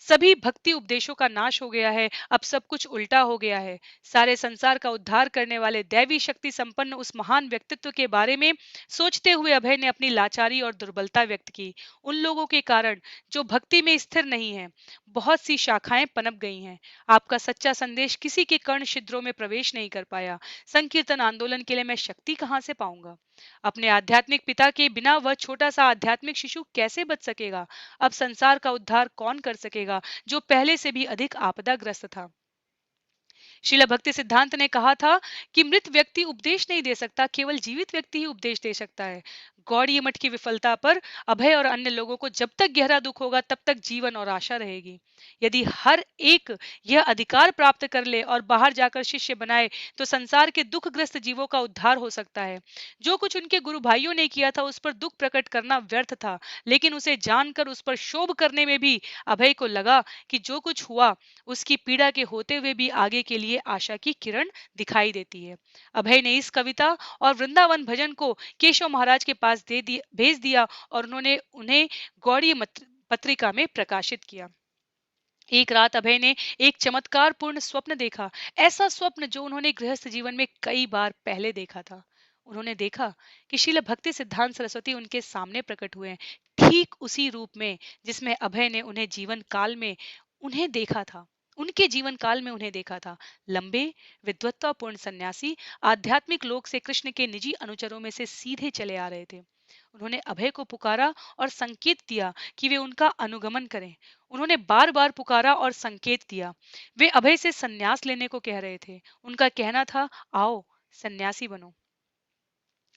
सभी भक्ति उपदेशों का नाश हो गया है, अब सब कुछ उल्टा हो गया है। सारे संसार का उद्धार करने वाले दैवी शक्ति संपन्न उस महान व्यक्तित्व के बारे में सोचते हुए अभय ने अपनी लाचारी और दुर्बलता व्यक्त की। उन लोगों के कारण जो भक्ति में स्थिर नहीं है, बहुत सी शाखाएं पनप गई हैं। आपका सच्चा संदेश किसी के कर्ण छिद्रों में प्रवेश नहीं कर पाया। संकीर्तन आंदोलन के लिए मैं शक्ति कहां से पाऊंगा? अपने आध्यात्मिक पिता के बिना वह छोटा सा आध्यात्मिक शिशु कैसे बच सकेगा? अब संसार का उद्धार कौन कर सकेगा जो पहले से भी अधिक आपदाग्रस्त था? शिला भक्ति सिद्धांत ने कहा था कि मृत व्यक्ति उपदेश नहीं दे सकता, केवल जीवित व्यक्ति ही उपदेश दे सकता है। गौड़ीय मठ की विफलता पर अभय और अन्य लोगों को जब तक गहरा दुख होगा तब तक जीवन और आशा रहेगी। यदि हर एक यह अधिकार प्राप्त कर ले और बाहर जाकर शिष्य बनाए तो संसार के दुखग्रस्त जीवों का उद्धार हो सकता है। जो कुछ उनके गुरु भाइयों ने किया था उस पर दुख प्रकट करना व्यर्थ था, लेकिन उसे जानकर उस पर शोभ करने में भी अभय को लगा कि जो कुछ हुआ उसकी पीड़ा के होते हुए भी आगे के लिए आशा की किरण दिखाई देती है। अभय ने इस कविता और वृंदावन भजन को केशव महाराज के पास भेज दिया और उन्होंने उन्हें गौड़ीय पत्रिका में प्रकाशित किया। एक रात अभय ने एक चमत्कार पूर्ण स्वप्न देखा, ऐसा स्वप्न जो उन्होंने गृहस्थ जीवन में कई बार पहले देखा था। उन्होंने देखा कि श्रील भक्ति सिद्धांत सरस्वती उनके सामने प्रकट हुए, ठीक उसी रूप में जिसमें अभय ने उन्हें जीवन काल में उन्हें देखा था। उनके जीवन काल में उन्हें देखा था। लंबे विद्वत्तापूर्ण सन्यासी आध्यात्मिक लोक से कृष्ण के निजी अनुचरों में से सीधे चले आ रहे थे। उन्होंने अभय को पुकारा और संकेत दिया कि वे उनका अनुगमन करें। उन्होंने बार बार पुकारा और संकेत दिया। वे अभय से संन्यास लेने को कह रहे थे। उनका कहना था, आओ सन्यासी बनो।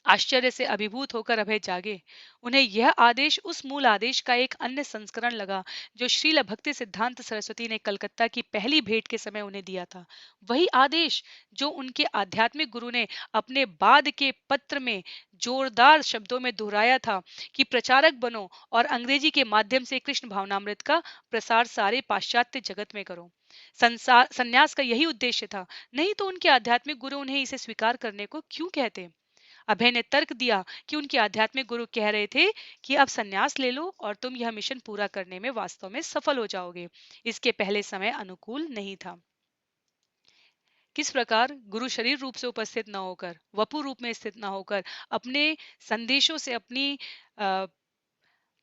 आश्चर्य से अभिभूत होकर अभय जागे। उन्हें यह आदेश उस मूल आदेश का एक अन्य संस्करण लगा जो श्रील भक्ति सिद्धांत सरस्वती ने कलकत्ता की पहली भेंट के समय उन्हें दिया था। वही आदेश जो उनके आध्यात्मिक गुरु ने अपने बाद के पत्र में जोरदार शब्दों में दोहराया था कि प्रचारक बनो और अंग्रेजी के माध्यम से कृष्ण भावनामृत का प्रसार सारे पाश्चात्य जगत में करो। संसार संन्यास का यही उद्देश्य था, नहीं तो उनके आध्यात्मिक गुरु उन्हें इसे स्वीकार करने को क्यों कहते? अभय ने तर्क दिया कि उनके आध्यात्मिक गुरु कह रहे थे कि अब संन्यास ले लो और तुम यह मिशन पूरा करने में वास्तव में सफल हो जाओगे। इसके पहले समय अनुकूल नहीं था। किस प्रकार गुरु शरीर रूप से उपस्थित न होकर, वपु रूप में स्थित न होकर, अपने संदेशों से अपनी अ,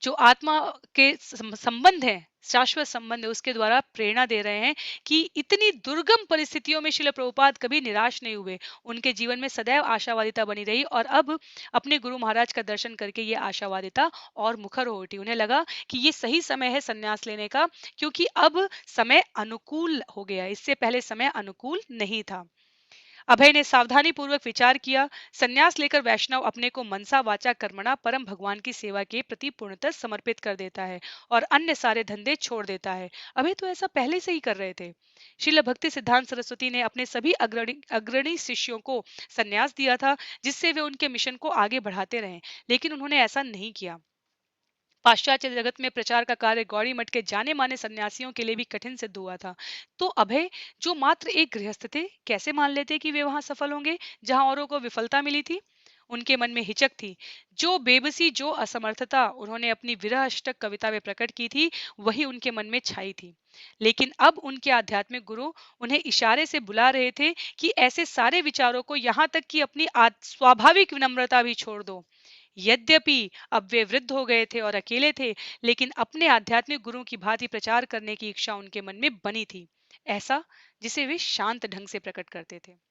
जो आत्मा के संबंध है, शाश्वत संबंध है, उसके द्वारा प्रेरणा दे रहे हैं कि इतनी दुर्गम परिस्थितियों में श्रील प्रभुपाद कभी निराश नहीं हुए। उनके जीवन में सदैव आशावादिता बनी रही और अब अपने गुरु महाराज का दर्शन करके ये आशावादिता और मुखर हो उठी। उन्हें लगा कि ये सही समय है संन्यास लेने का, क्योंकि अब समय अनुकूल हो गया, इससे पहले समय अनुकूल नहीं था। अभय ने सावधानी पूर्वक विचार किया। संन्यास लेकर वैष्णव अपने को मनसा वाचा कर्मणा परम भगवान की सेवा के प्रति पूर्णतः समर्पित कर देता है और अन्य सारे धंधे छोड़ देता है। अभय तो ऐसा पहले से ही कर रहे थे। श्रील भक्ति सिद्धांत सरस्वती ने अपने सभी अग्रणी शिष्यों को संन्यास दिया था जिससे वे उनके मिशन को आगे बढ़ाते रहें, लेकिन उन्होंने ऐसा नहीं किया। पाश्चात्य जगत में प्रचार का कार्य गौड़ी मठ के जाने माने सन्यासियों के लिए भी कठिन सिद्ध हुआ था। तो अभय जो मात्र एक गृहस्थ थे, कैसे मान लेते कि वे वहां सफल होंगे जहां औरों को विफलता मिली थी? उनके मन में हिचक थी। जो बेबसी, जो असमर्थता उन्होंने अपनी विरह अष्टक कविता में प्रकट की थी, वही उनके मन में छाई थी। लेकिन अब उनके आध्यात्मिक गुरु उन्हें इशारे से बुला रहे थे कि ऐसे सारे विचारों को, यहाँ तक कि अपनी स्वाभाविक विनम्रता भी छोड़ दो। यद्यपि अब वे वृद्ध हो गए थे और अकेले थे, लेकिन अपने आध्यात्मिक गुरु की भांति प्रचार करने की इच्छा उनके मन में बनी थी, ऐसा जिसे वे शांत ढंग से प्रकट करते थे।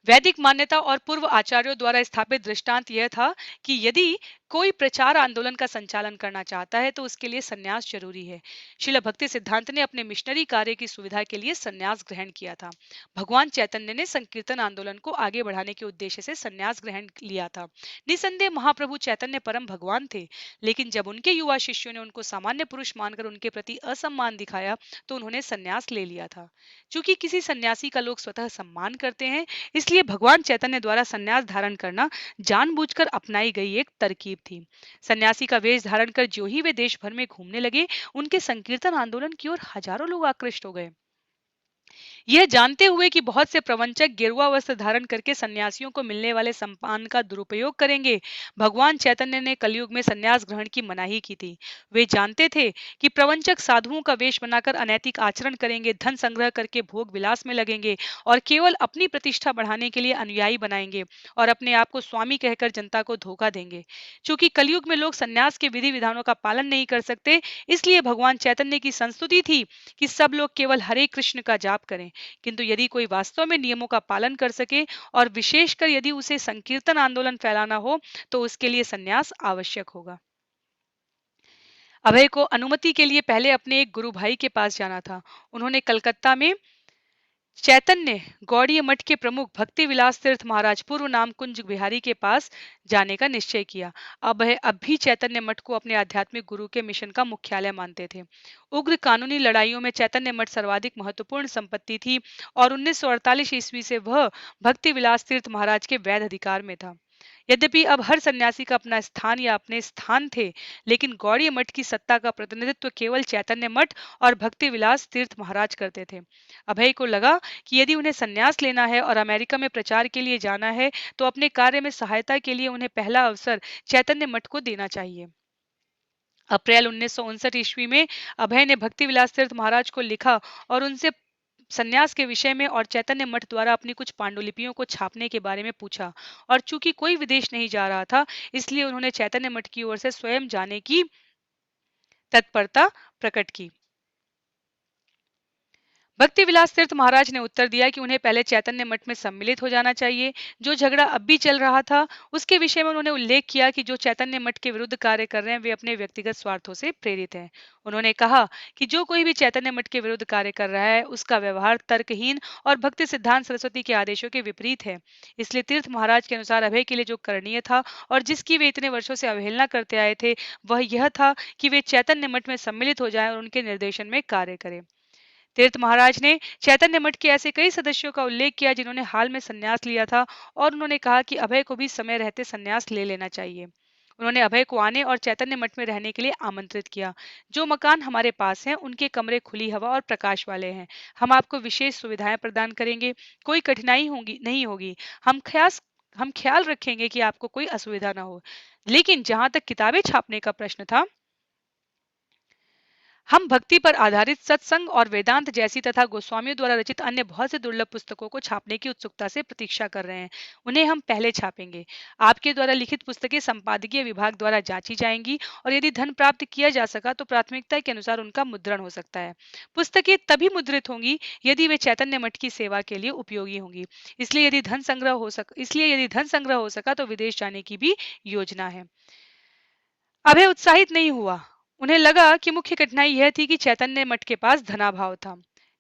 वैदिक मान्यता और पूर्व आचार्यों द्वारा स्थापित दृष्टांत यह था कि यदि कोई प्रचार आंदोलन का संचालन करना चाहता है तो उसके लिए संन्यास जरूरी है। श्रील भक्ति सिद्धांत ने अपने मिशनरी कार्य की सुविधा के लिए संन्यास ग्रहण किया था। भगवान चैतन्य ने संकीर्तन आंदोलन को आगे बढ़ाने के उद्देश्य से संन्यास ग्रहण लिया था। निसंदेह महाप्रभु चैतन्य परम भगवान थे, लेकिन जब उनके युवा शिष्यों ने उनको सामान्य पुरुष मानकर उनके प्रति असम्मान दिखाया तो उन्होंने संन्यास ले लिया था। चूंकि किसी सन्यासी का लोग स्वतः सम्मान करते हैं, इसलिए भगवान चैतन्य द्वारा संन्यास धारण करना जानबूझकर अपनाई गई एक तरकीब थी। सन्यासी का वेश धारण कर जो ही वे देश भर में घूमने लगे, उनके संकीर्तन आंदोलन की ओर हजारों लोग आकृष्ट हो गए। यह जानते हुए कि बहुत से प्रवंचक गेरुआ वस्त्र धारण करके सन्यासियों को मिलने वाले सम्मान का दुरुपयोग करेंगे, भगवान चैतन्य ने कलयुग में सन्यास ग्रहण की मनाही की थी। वे जानते थे कि प्रवंचक साधुओं का वेश बनाकर अनैतिक आचरण करेंगे, धन संग्रह करके भोग विलास में लगेंगे और केवल अपनी प्रतिष्ठा बढ़ाने के लिए अनुयायी बनाएंगे और अपने आप को स्वामी कहकर जनता को धोखा देंगे। चूंकि कलयुग में लोग सन्यास के विधि विधानों का पालन नहीं कर सकते, इसलिए भगवान चैतन्य की संस्तुति थी कि सब लोग केवल हरे कृष्ण का जाप करें। किंतु यदि कोई वास्तव में नियमों का पालन कर सके और विशेषकर यदि उसे संकीर्तन आंदोलन फैलाना हो, तो उसके लिए सन्यास आवश्यक होगा। अभय को अनुमति के लिए पहले अपने एक गुरु भाई के पास जाना था। उन्होंने कलकत्ता में चैतन्य गौड़ीय मठ के प्रमुख भक्ति विलास तीर्थ महाराज पूर्व नाम कुंज बिहारी के पास जाने का निश्चय किया। अब भी चैतन्य मठ को अपने आध्यात्मिक गुरु के मिशन का मुख्यालय मानते थे। उग्र कानूनी लड़ाइयों में चैतन्य मठ सर्वाधिक महत्वपूर्ण संपत्ति थी और 1948 ईस्वी से वह भक्ति विलास तीर्थ महाराज के वैध अधिकार में था। यद्यपि अब हर सन्यासी का अपना स्थान या अपने स्थान थे, लेकिन गौड़ीय मठ की सत्ता का प्रतिनिधित्व केवल चैतन्य मठ और भक्ति विलास तीर्थ महाराज करते थे। अभय को लगा कि यदि उन्हें सन्यास लेना है और अमेरिका में प्रचार के लिए जाना है, तो अपने कार्य में सहायता के लिए उन्हें पहला अवसर चैतन्य मठ को देना चाहिए। अप्रैल 1959 ईस्वी में अभय ने भक्ति विलास तीर्थ महाराज को लिखा और उनसे सन्यास के विषय में और चैतन्य मठ द्वारा अपनी कुछ पांडुलिपियों को छापने के बारे में पूछा। और चूंकि कोई विदेश नहीं जा रहा था, इसलिए उन्होंने चैतन्य मठ की ओर से स्वयं जाने की तत्परता प्रकट की। भक्ति विलास तीर्थ महाराज ने उत्तर दिया कि उन्हें पहले चैतन्य मठ में सम्मिलित हो जाना चाहिए। जो झगड़ा अब भी चल रहा था, उसके विषय में उन्होंने उल्लेख किया कि जो चैतन्य मठ के विरुद्ध कार्य कर रहे हैं, वे अपने व्यक्तिगत स्वार्थों से प्रेरित हैं। उन्होंने कहा कि जो कोई भी चैतन्य मठ के विरुद्ध कार्य कर रहा है, उसका व्यवहार तर्कहीन और भक्ति सिद्धांत सरस्वती के आदेशों के विपरीत है। इसलिए तीर्थ महाराज के अनुसार अभय के लिए जो करणीय था और जिसकी वे इतने वर्षों से अवहेलना करते आए थे, वह यह था कि वे चैतन्य मठ में सम्मिलित हो जाएं और उनके निर्देशन में कार्य करें। तीर्थ महाराज ने चैतन्य मठ के ऐसे कई सदस्यों का उल्लेख किया जिन्होंने हाल में संन्यास लिया था और उन्होंने कहा कि अभय को भी समय रहते संन्यास ले लेना चाहिए। उन्होंने अभय को आने और चैतन्य मठ में रहने के लिए आमंत्रित किया। जो मकान हमारे पास हैं, उनके कमरे खुली हवा और प्रकाश वाले हैं। हम आपको विशेष सुविधाएं प्रदान करेंगे, कोई कठिनाई होगी नहीं होगी। हम ख्याल रखेंगे कि आपको कोई असुविधा ना हो। लेकिन जहां तक किताबें छापने का प्रश्न था, हम भक्ति पर आधारित सत्संग और वेदांत जैसी तथा गोस्वामियों द्वारा रचित अन्य बहुत से दुर्लभ पुस्तकों को छापने की उत्सुकता से प्रतीक्षा कर रहे हैं। उन्हें हम पहले छापेंगे। आपके द्वारा लिखित पुस्तकें संपादकीय विभाग द्वारा जांची जाएंगी और यदि धन प्राप्त किया जा सका तो प्राथमिकता के अनुसार उनका मुद्रण हो सकता है। पुस्तकें तभी मुद्रित होंगी यदि वे चैतन्य मठ की सेवा के लिए उपयोगी होंगी। इसलिए यदि धन संग्रह हो सका तो विदेश जाने की भी योजना है। अभय उत्साहित नहीं हुआ। उन्हें लगा कि मुख्य कठिनाई यह थी कि चैतन्य मठ के पास धनाभाव था।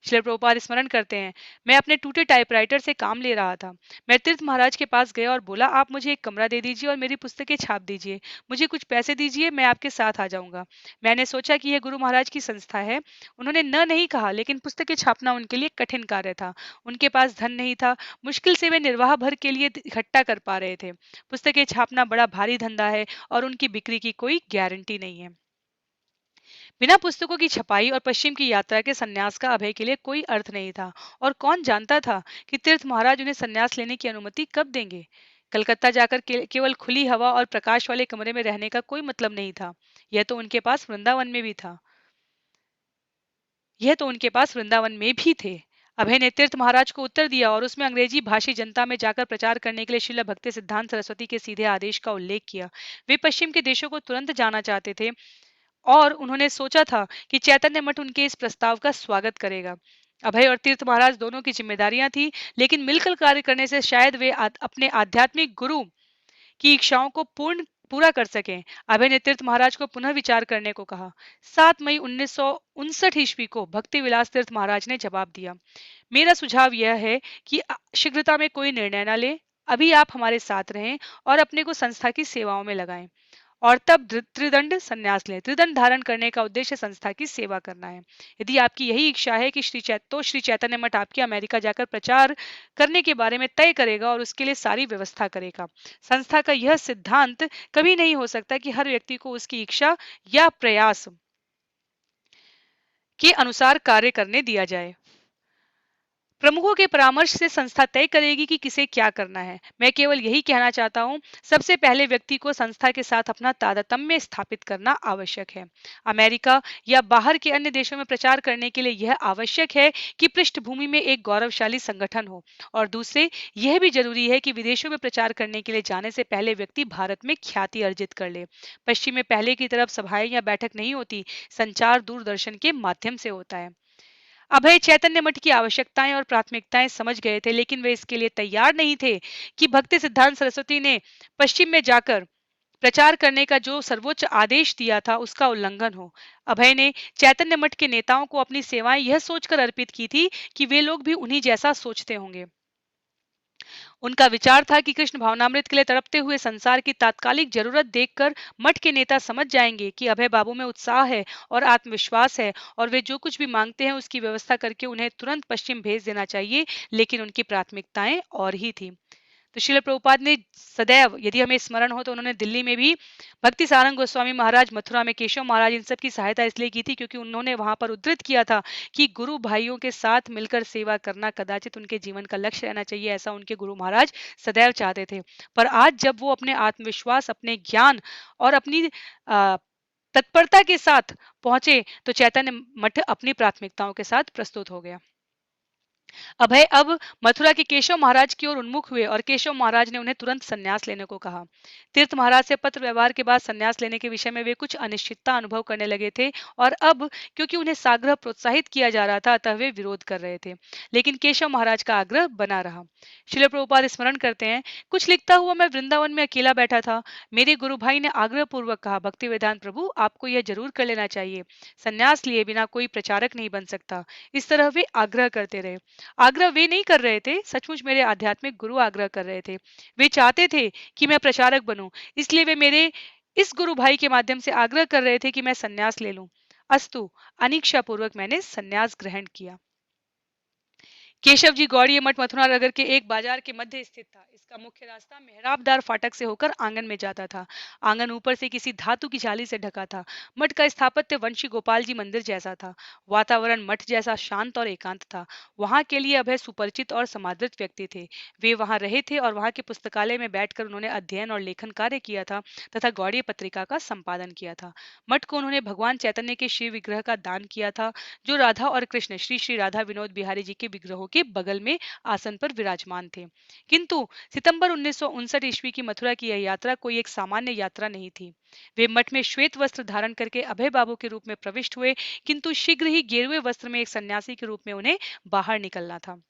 श्रील प्रभुपाद स्मरण करते हैं, मैं अपने टूटे टाइपराइटर से काम ले रहा था। मैं तीर्थ महाराज के पास गया और बोला, आप मुझे एक कमरा दे दीजिए और मेरी पुस्तकें छाप दीजिए। मुझे कुछ पैसे दीजिए, मैं आपके साथ आ जाऊंगा। मैंने सोचा कि यह गुरु महाराज की संस्था है। उन्होंने न नहीं कहा, लेकिन पुस्तकें छापना उनके लिए कठिन कार्य था। उनके पास धन नहीं था। मुश्किल से वे निर्वाह भर के लिए इकट्ठा कर पा रहे थे। पुस्तकें छापना बड़ा भारी धंधा है और उनकी बिक्री की कोई गारंटी नहीं है। बिना पुस्तकों की छपाई और पश्चिम की यात्रा के सन्यास का अभय के लिए कोई अर्थ नहीं था। और कौन जानता था कि तीर्थ महाराज उन्हें सन्यास लेने की अनुमति कब देंगे। कलकत्ता जाकर केवल खुली हवा और प्रकाश वाले कमरे में रहने का कोई मतलब नहीं था। यह तो उनके पास वृंदावन में भी था। यह तो उनके पास वृंदावन में भी थे। अभय ने तीर्थ महाराज को उत्तर दिया और उसमें अंग्रेजी भाषी जनता में जाकर प्रचार करने के लिए श्रील भक्ति सिद्धांत सरस्वती के सीधे आदेश का उल्लेख किया। वे पश्चिम के देशों को तुरंत जाना चाहते थे और उन्होंने सोचा था कि चैतन्य मठ उनके इस प्रस्ताव का स्वागत करेगा। अभय और तीर्थ महाराज दोनों की जिम्मेदारियां थी, लेकिन मिलकर कार्य करने से शायद वे अपने आध्यात्मिक गुरु की इच्छाओं को पूरा कर सकें। अभय ने तीर्थ महाराज को पुनः विचार करने को कहा। 7 मई 1959 ईस्वी को भक्ति विलास तीर्थ महाराज ने जवाब दिया, मेरा सुझाव यह है कि शीघ्रता में कोई निर्णय न ले। अभी आप हमारे साथ रहें और अपने को संस्था की सेवाओं में लगाएं और तब त्रिदंड संन्यास लें। त्रिदंड धारण करने का उद्देश्य संस्था की सेवा करना है। यदि आपकी यही इच्छा है कि श्री चैतन्य मठ आपके अमेरिका जाकर प्रचार करने के बारे में तय करेगा और उसके लिए सारी व्यवस्था करेगा। संस्था का यह सिद्धांत कभी नहीं हो सकता कि हर व्यक्ति को उसकी इच्छा या प्रयास के अनुसार कार्य करने दिया जाए। प्रमुखों के परामर्श से संस्था तय करेगी कि किसे क्या करना है। मैं केवल यही कहना चाहता हूँ, सबसे पहले व्यक्ति को संस्था के साथ अपना तारतम्य स्थापित करना आवश्यक है। अमेरिका या बाहर के अन्य देशों में प्रचार करने के लिए यह आवश्यक है कि पृष्ठभूमि में एक गौरवशाली संगठन हो, और दूसरे यह भी जरूरी है कि विदेशों में प्रचार करने के लिए जाने से पहले व्यक्ति भारत में ख्याति अर्जित कर ले। पश्चिम में पहले की तरफ सभाएं या बैठक नहीं होती, संचार दूरदर्शन के माध्यम से होता है। अभय चैतन्य मठ की आवश्यकताएं और प्राथमिकताएं समझ गए थे, लेकिन वे इसके लिए तैयार नहीं थे कि भक्ति सिद्धांत सरस्वती ने पश्चिम में जाकर प्रचार करने का जो सर्वोच्च आदेश दिया था उसका उल्लंघन हो। अभय ने चैतन्य मठ के नेताओं को अपनी सेवाएं यह सोचकर अर्पित की थी कि वे लोग भी उन्हीं जैसा सोचते होंगे। उनका विचार था कि कृष्ण भावनामृत के लिए तड़पते हुए संसार की तात्कालिक जरूरत देखकर मठ के नेता समझ जाएंगे कि अभय बाबू में उत्साह है और आत्मविश्वास है, और वे जो कुछ भी मांगते हैं उसकी व्यवस्था करके उन्हें तुरंत पश्चिम भेज देना चाहिए। लेकिन उनकी प्राथमिकताएं और ही थी। तो श्रील प्रभुपाद ने सदैव, यदि हमें स्मरण हो, तो उन्होंने दिल्ली में भी भक्ति सारंग गोस्वामी महाराज, मथुरा में केशव महाराज, इन सब की सहायता इसलिए की थी क्योंकि उन्होंने वहां पर उद्धृत किया था कि गुरु भाइयों के साथ मिलकर सेवा करना कदाचित उनके जीवन का लक्ष्य रहना चाहिए, ऐसा उनके गुरु महाराज सदैव चाहते थे। पर आज जब वो अपने आत्मविश्वास, अपने ज्ञान और अपनी तत्परता के साथ पहुंचे, तो चैतन्य मठ अपनी प्राथमिकताओं के साथ प्रस्तुत हो गया। अभय अब मथुरा के केशव महाराज की ओर उन्मुख हुए और केशव महाराज ने उन्हें तुरंत संन्यास लेने को कहा। तीर्थ महाराज से पत्र व्यवहार के बाद संन्यास लेने के विषय में वे कुछ अनिश्चितता अनुभव करने लगे थे, और अब क्योंकि उन्हें साग्रह प्रोत्साहित किया जा रहा था, अतः वे विरोध कर रहे थे। लेकिन केशव महाराज का आग्रह बना रहा। श्रील प्रभुपाद स्मरण करते हैं, कुछ लिखता हुआ मैं वृंदावन में अकेला बैठा था। मेरे गुरु भाई ने आग्रह पूर्वक कहा, भक्ति वेदांत प्रभु, आपको यह जरूर कर लेना चाहिए। संन्यास लिए बिना कोई प्रचारक नहीं बन सकता। इस तरह वे आग्रह करते रहे। आग्रह वे नहीं कर रहे थे, सचमुच मेरे आध्यात्मिक गुरु आग्रह कर रहे थे। वे चाहते थे कि मैं प्रचारक बनूं, इसलिए वे मेरे इस गुरु भाई के माध्यम से आग्रह कर रहे थे कि मैं संन्यास ले लूं। अस्तु, अनिच्छा पूर्वक मैंने संन्यास ग्रहण किया। केशव जी गौड़ीय मठ मथुरा नगर के एक बाजार के मध्य स्थित था। इसका मुख्य रास्ता मेहराबदार फाटक से होकर आंगन में जाता था। आंगन ऊपर से किसी धातु की जाली से ढका था। मठ का स्थापत्य वंशी गोपाल जी मंदिर जैसा था। वातावरण मठ जैसा शांत और एकांत था। वहां के लिए अभय सुपरिचित और समादृत व्यक्ति थे। वे वहां रहे थे और वहां के पुस्तकालय में बैठकर उन्होंने अध्ययन और लेखन कार्य किया था तथा गौड़ीय पत्रिका का संपादन किया था। मठ को उन्होंने भगवान चैतन्य के शिव विग्रह का दान किया था, जो राधा और कृष्ण श्री श्री राधा विनोद बिहारी जी के विग्रहों के बगल में आसन पर विराजमान थे। किंतु सितंबर 1959 ईस्वी की मथुरा की यह यात्रा कोई एक सामान्य यात्रा नहीं थी। वे मठ में श्वेत वस्त्र धारण करके अभय बाबू के रूप में प्रविष्ट हुए, किंतु शीघ्र ही गेरुए वस्त्र में एक सन्यासी के रूप में उन्हें बाहर निकलना था।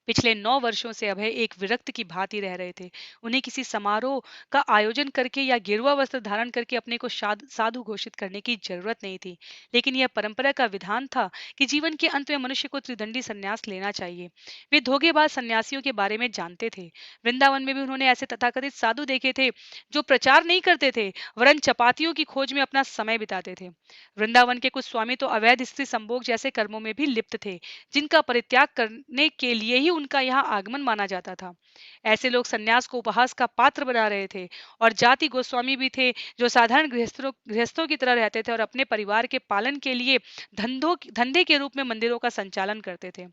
पिछले 9 वर्षों से अभय एक विरक्त की भांति रह रहे थे। उन्हें किसी समारोह का आयोजन करके या गेरुआ वस्त्र धारण करके अपने को साधु घोषित करने की जरूरत नहीं थी। लेकिन यह परंपरा का विधान था कि जीवन के अंत में मनुष्य को त्रिदंडी संन्यास लेना चाहिए। वे धोखेबाज सन्यासियों के बारे में जानते थे। वृंदावन में भी उन्होंने ऐसे तथाकथित साधु देखे थे जो प्रचार नहीं करते थे, वरन चपातियों की खोज में अपना समय बिताते थे। वृंदावन के कुछ स्वामी तो अवैध स्त्री संभोग जैसे कर्मों में भी लिप्त थे, जिनका परित्याग करने के लिए ही उनका यहाँ आगमन माना जाता था। ऐसे लोग सन्यास को उपहास का पात्र बना रहे थे। और जाति गोस्वामी भी थे जो साधारण गृहस्थों की तरह रहते थे और अपने परिवार के पालन के लिए धंधे के रूप में मंदिरों का संचालन करते थे।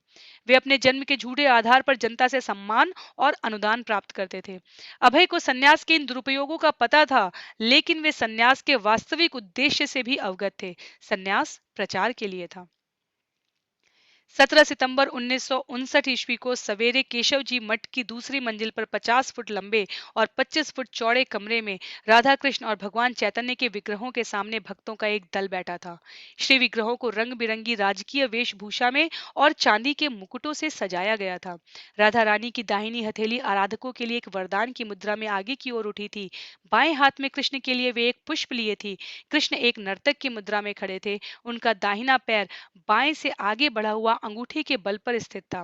वे अपने जन्म के झूठे आधार पर जनता से सम्मान और अनुदान प्राप्त करते थे। अभय को सन्यास के इन दुरुपयोगों का पता था, लेकिन वे सन्यास के वास्तविक उद्देश्य से भी अवगत थे। सन्यास प्रचार के लिए था। 17 सितंबर 1959 ईस्वी को सवेरे केशव जी मठ की दूसरी मंजिल पर 50 फुट लंबे और 25 फुट चौड़े कमरे में राधा कृष्ण और भगवान चैतन्य के विग्रहों के सामने भक्तों का एक दल बैठा था। श्री विग्रहों को रंग बिरंगी राजकीय वेशभूषा में और चांदी के मुकुटों से सजाया गया था। राधा रानी की दाहिनी हथेली आराधकों के लिए एक वरदान की मुद्रा में आगे की ओर उठी थी। बाएं हाथ में कृष्ण के लिए वे एक पुष्प लिए थी। कृष्ण एक नर्तक की मुद्रा में खड़े थे। उनका दाहिना पैर बाएं से आगे बढ़ा हुआ अंगूठे के बल पर स्थित था।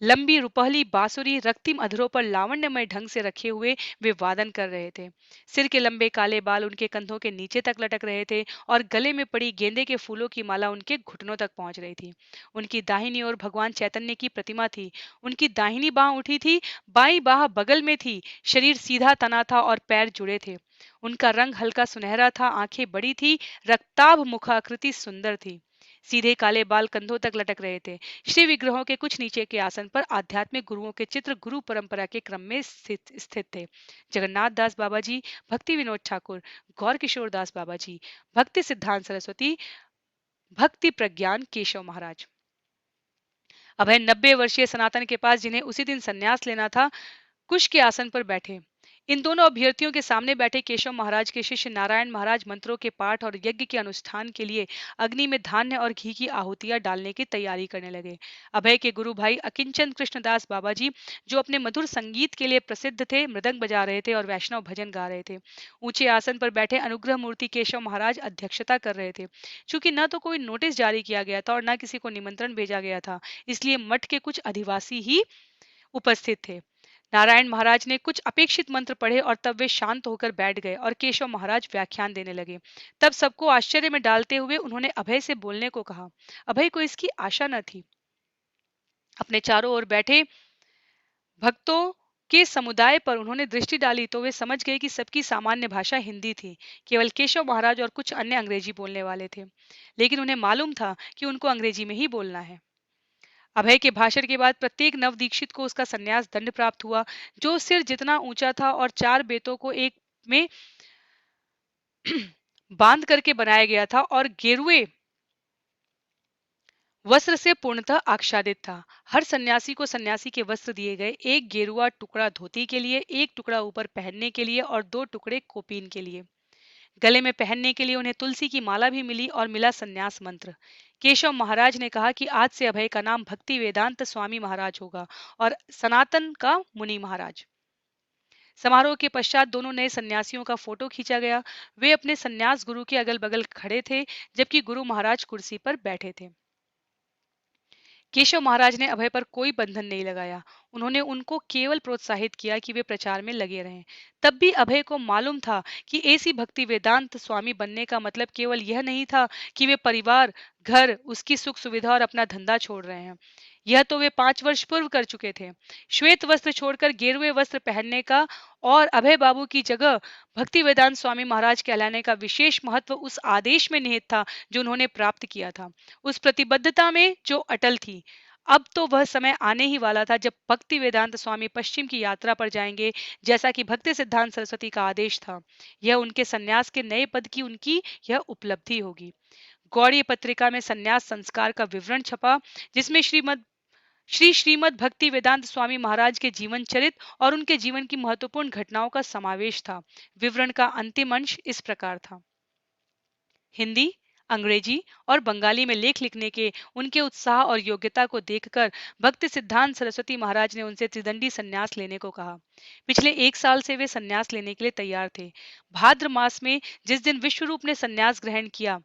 लंबी रुपहली बांसुरी रक्तिम अधरों पर लावण्यमय ढंग से रखे हुए वे वादन कर रहे थे। सिर के लंबे काले बाल उनके कंधों के नीचे तक लटक रहे थे और गले में पड़ी गेंदे के फूलों की माला उनके घुटनों तक पहुंच रही थी। उनकी दाहिनी ओर भगवान चैतन्य की प्रतिमा थी। उनकी दाहिनी बाह उठी थी, बाई बाह बगल में थी। शरीर सीधा तना था और पैर जुड़े थे। उनका रंग हल्का सुनहरा था, आंखें बड़ी थी, रक्ताभ मुखाकृति सुंदर थी। सीधे काले बाल कंधों तक लटक रहे थे। श्री विग्रहों के कुछ नीचे के आसन पर आध्यात्मिक गुरुओं के चित्र गुरु परंपरा के क्रम में स्थित थे। जगन्नाथ दास बाबा जी, भक्ति विनोद ठाकुर, गौर किशोर दास बाबा जी, भक्ति सिद्धांत सरस्वती, भक्ति प्रज्ञान केशव महाराज। अभय 90 वर्षीय सनातन के पास, जिन्हें उसी दिन संन्यास लेना था, कुश के आसन पर बैठे। इन दोनों अभ्यर्थियों के सामने बैठे केशव महाराज के शिष्य नारायण महाराज मंत्रों के पाठ और यज्ञ के अनुष्ठान के लिए अग्नि में धान्य और घी की आहुतियां डालने की तैयारी करने लगे। अभय के गुरु भाई अकिंचन कृष्णदास बाबा जी, जो अपने मधुर संगीत के लिए प्रसिद्ध थे, मृदंग बजा रहे थे और वैष्णव भजन गा रहे थे। ऊंचे आसन पर बैठे अनुग्रह मूर्ति केशव महाराज अध्यक्षता कर रहे थे। चूंकि न तो कोई नोटिस जारी किया गया था और न किसी को निमंत्रण भेजा गया था, इसलिए मठ के कुछ अधिवासी ही उपस्थित थे। नारायण महाराज ने कुछ अपेक्षित मंत्र पढ़े और तब वे शांत होकर बैठ गए और केशव महाराज व्याख्यान देने लगे। तब सबको आश्चर्य में डालते हुए उन्होंने अभय से बोलने को कहा। अभय को इसकी आशा न थी। अपने चारों ओर बैठे भक्तों के समुदाय पर उन्होंने दृष्टि डाली तो वे समझ गए कि सबकी सामान्य भाषा हिंदी थी। केवल केशव महाराज और कुछ अन्य अंग्रेजी बोलने वाले थे, लेकिन उन्हें मालूम था कि उनको अंग्रेजी में ही बोलना है। अभय के भाषण के बाद प्रत्येक नवदीक्षित को उसका संन्यास दंड प्राप्त हुआ, जो सिर जितना ऊंचा था और 4 बेतों को एक में बांध करके बनाया गया था और गेरुए वस्त्र से पूर्णतः आच्छादित था। हर सन्यासी को सन्यासी के वस्त्र दिए गए, एक गेरुआ टुकड़ा धोती के लिए, एक टुकड़ा ऊपर पहनने के लिए और 2 टुकड़े कोपीन के लिए। गले में पहनने के लिए उन्हें तुलसी की माला भी मिली और मिला संन्यास मंत्र। केशव महाराज ने कहा कि आज से अभय का नाम भक्ति वेदांत स्वामी महाराज होगा और सनातन का मुनि महाराज। समारोह के पश्चात दोनों नए सन्यासियों का फोटो खींचा गया। वे अपने सन्यास गुरु के अगल बगल खड़े थे, जबकि गुरु महाराज कुर्सी पर बैठे थे। केशव महाराज ने अभय पर कोई बंधन नहीं लगाया। उन्होंने उनको केवल प्रोत्साहित किया कि वे प्रचार में लगे रहें। तब भी अभय को मालूम था कि ऐसी भक्ति वेदांत स्वामी बनने का मतलब केवल यह नहीं था कि वे परिवार, घर, उसकी सुख सुविधा और अपना धंधा छोड़ रहे हैं। यह तो वे 5 वर्ष पूर्व कर चुके थे। श्वेत वस्त्र छोड़कर गेरुए वस्त्र पहनने का और अभय बाबू की जगह भक्ति वेदांत स्वामी महाराज कहलाने का विशेष महत्व उस आदेश में निहित था जो उन्होंने प्राप्त किया था, उस प्रतिबद्धता में जो अटल थी। अब तो वह समय आने ही वाला था जब भक्ति वेदांत स्वामी पश्चिम की यात्रा पर जाएंगे, जैसा कि भक्ति सिद्धांत सरस्वती का आदेश था। यह उनके सन्यास के नए पद की उनकी यह उपलब्धि होगी। गौड़ीय पत्रिका में सन्यास संस्कार का विवरण छपा, जिसमें श्रीमद भक्ति वेदांत स्वामी महाराज के जीवन चरित्र और उनके जीवन की महत्वपूर्ण घटनाओं का समावेश था। विवरण का अंतिम अंश इस प्रकार था। हिंदी, अंग्रेजी और बंगाली में लेख लिखने के उनके उत्साह और योग्यता को देखकर भक्ति सिद्धांत सरस्वती महाराज ने उनसे त्रिदंडी संन्यास लेने को कहा। पिछले 1 साल से वे संन्यास लेने के लिए तैयार थे। भाद्र मास में जिस दिन विश्वरूप ने संन्यास ग्रहण किया,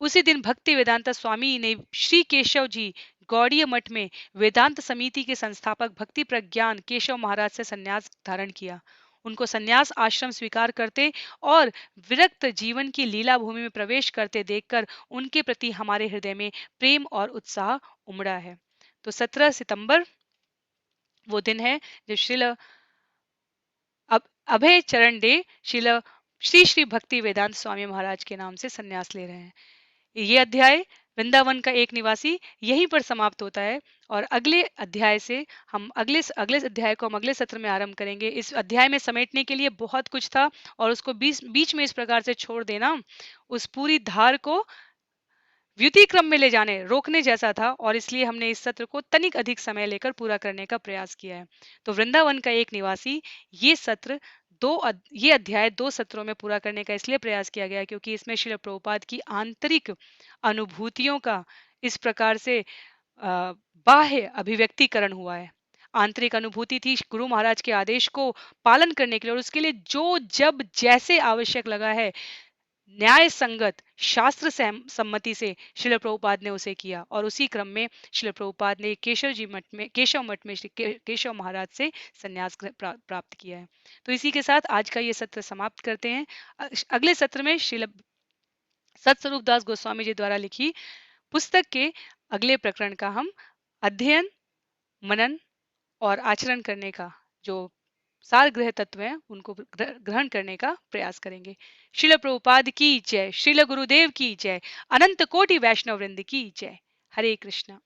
उसी दिन भक्ति वेदांत स्वामी ने श्री केशव जी गौड़ीय मठ में वेदांत समिति के संस्थापक भक्ति प्रज्ञान केशव महाराज से संन्यास धारण किया। उनको संन्यास आश्रम स्वीकार करते और विरक्त जीवन की लीला भूमि में प्रवेश करते देखकर उनके प्रति हमारे हृदय में प्रेम और उत्साह उमड़ा है। तो 17 सितंबर वो दिन है जब अभय चरण डे श्री श्री भक्ति वेदांत स्वामी महाराज के नाम से संन्यास ले रहे हैं। ये अध्याय वृंदावन का एक निवासी यहीं पर समाप्त होता है और अगले अध्याय से हम अगले अध्याय को हम अगले सत्र में आरंभ करेंगे। इस अध्याय में समेटने के लिए बहुत कुछ था और उसको बीच में इस प्रकार से छोड़ देना उस पूरी धार को व्युति क्रम में ले जाने रोकने जैसा था और इसलिए हमने इस सत्र को तनिक अधिक समय लेकर पूरा करने का प्रयास किया है। तो वृंदावन का एक निवासी ये सत्र ये अध्याय 2 सत्रों में पूरा करने का इसलिए प्रयास किया गया क्योंकि इसमें श्रील प्रभुपाद की आंतरिक अनुभूतियों का इस प्रकार से बाह्य अभिव्यक्तिकरण हुआ है। आंतरिक अनुभूति थी गुरु महाराज के आदेश को पालन करने के लिए और उसके लिए जो जब जैसे आवश्यक लगा है न्याय संगत शास्त्र सम्मति से श्रील प्रभुपाद ने उसे किया और उसी क्रम में श्रील प्रभुपाद ने केशव मठ में श्री केशव महाराज से संन्यास प्राप्त किया है। तो इसी के साथ आज का ये सत्र समाप्त करते हैं। अगले सत्र में श्रील सतस्वरूप दास गोस्वामी जी द्वारा लिखी पुस्तक के अगले प्रकरण का हम अध्ययन, मनन और आचरण करने का जो सार गृह तत्व हैं उनको ग्रहण करने का प्रयास करेंगे। शिल प्रभुपाद की जय, शिल गुरुदेव की जय, अनंत कोटि वैष्णव वृंद की जय। हरे कृष्णा।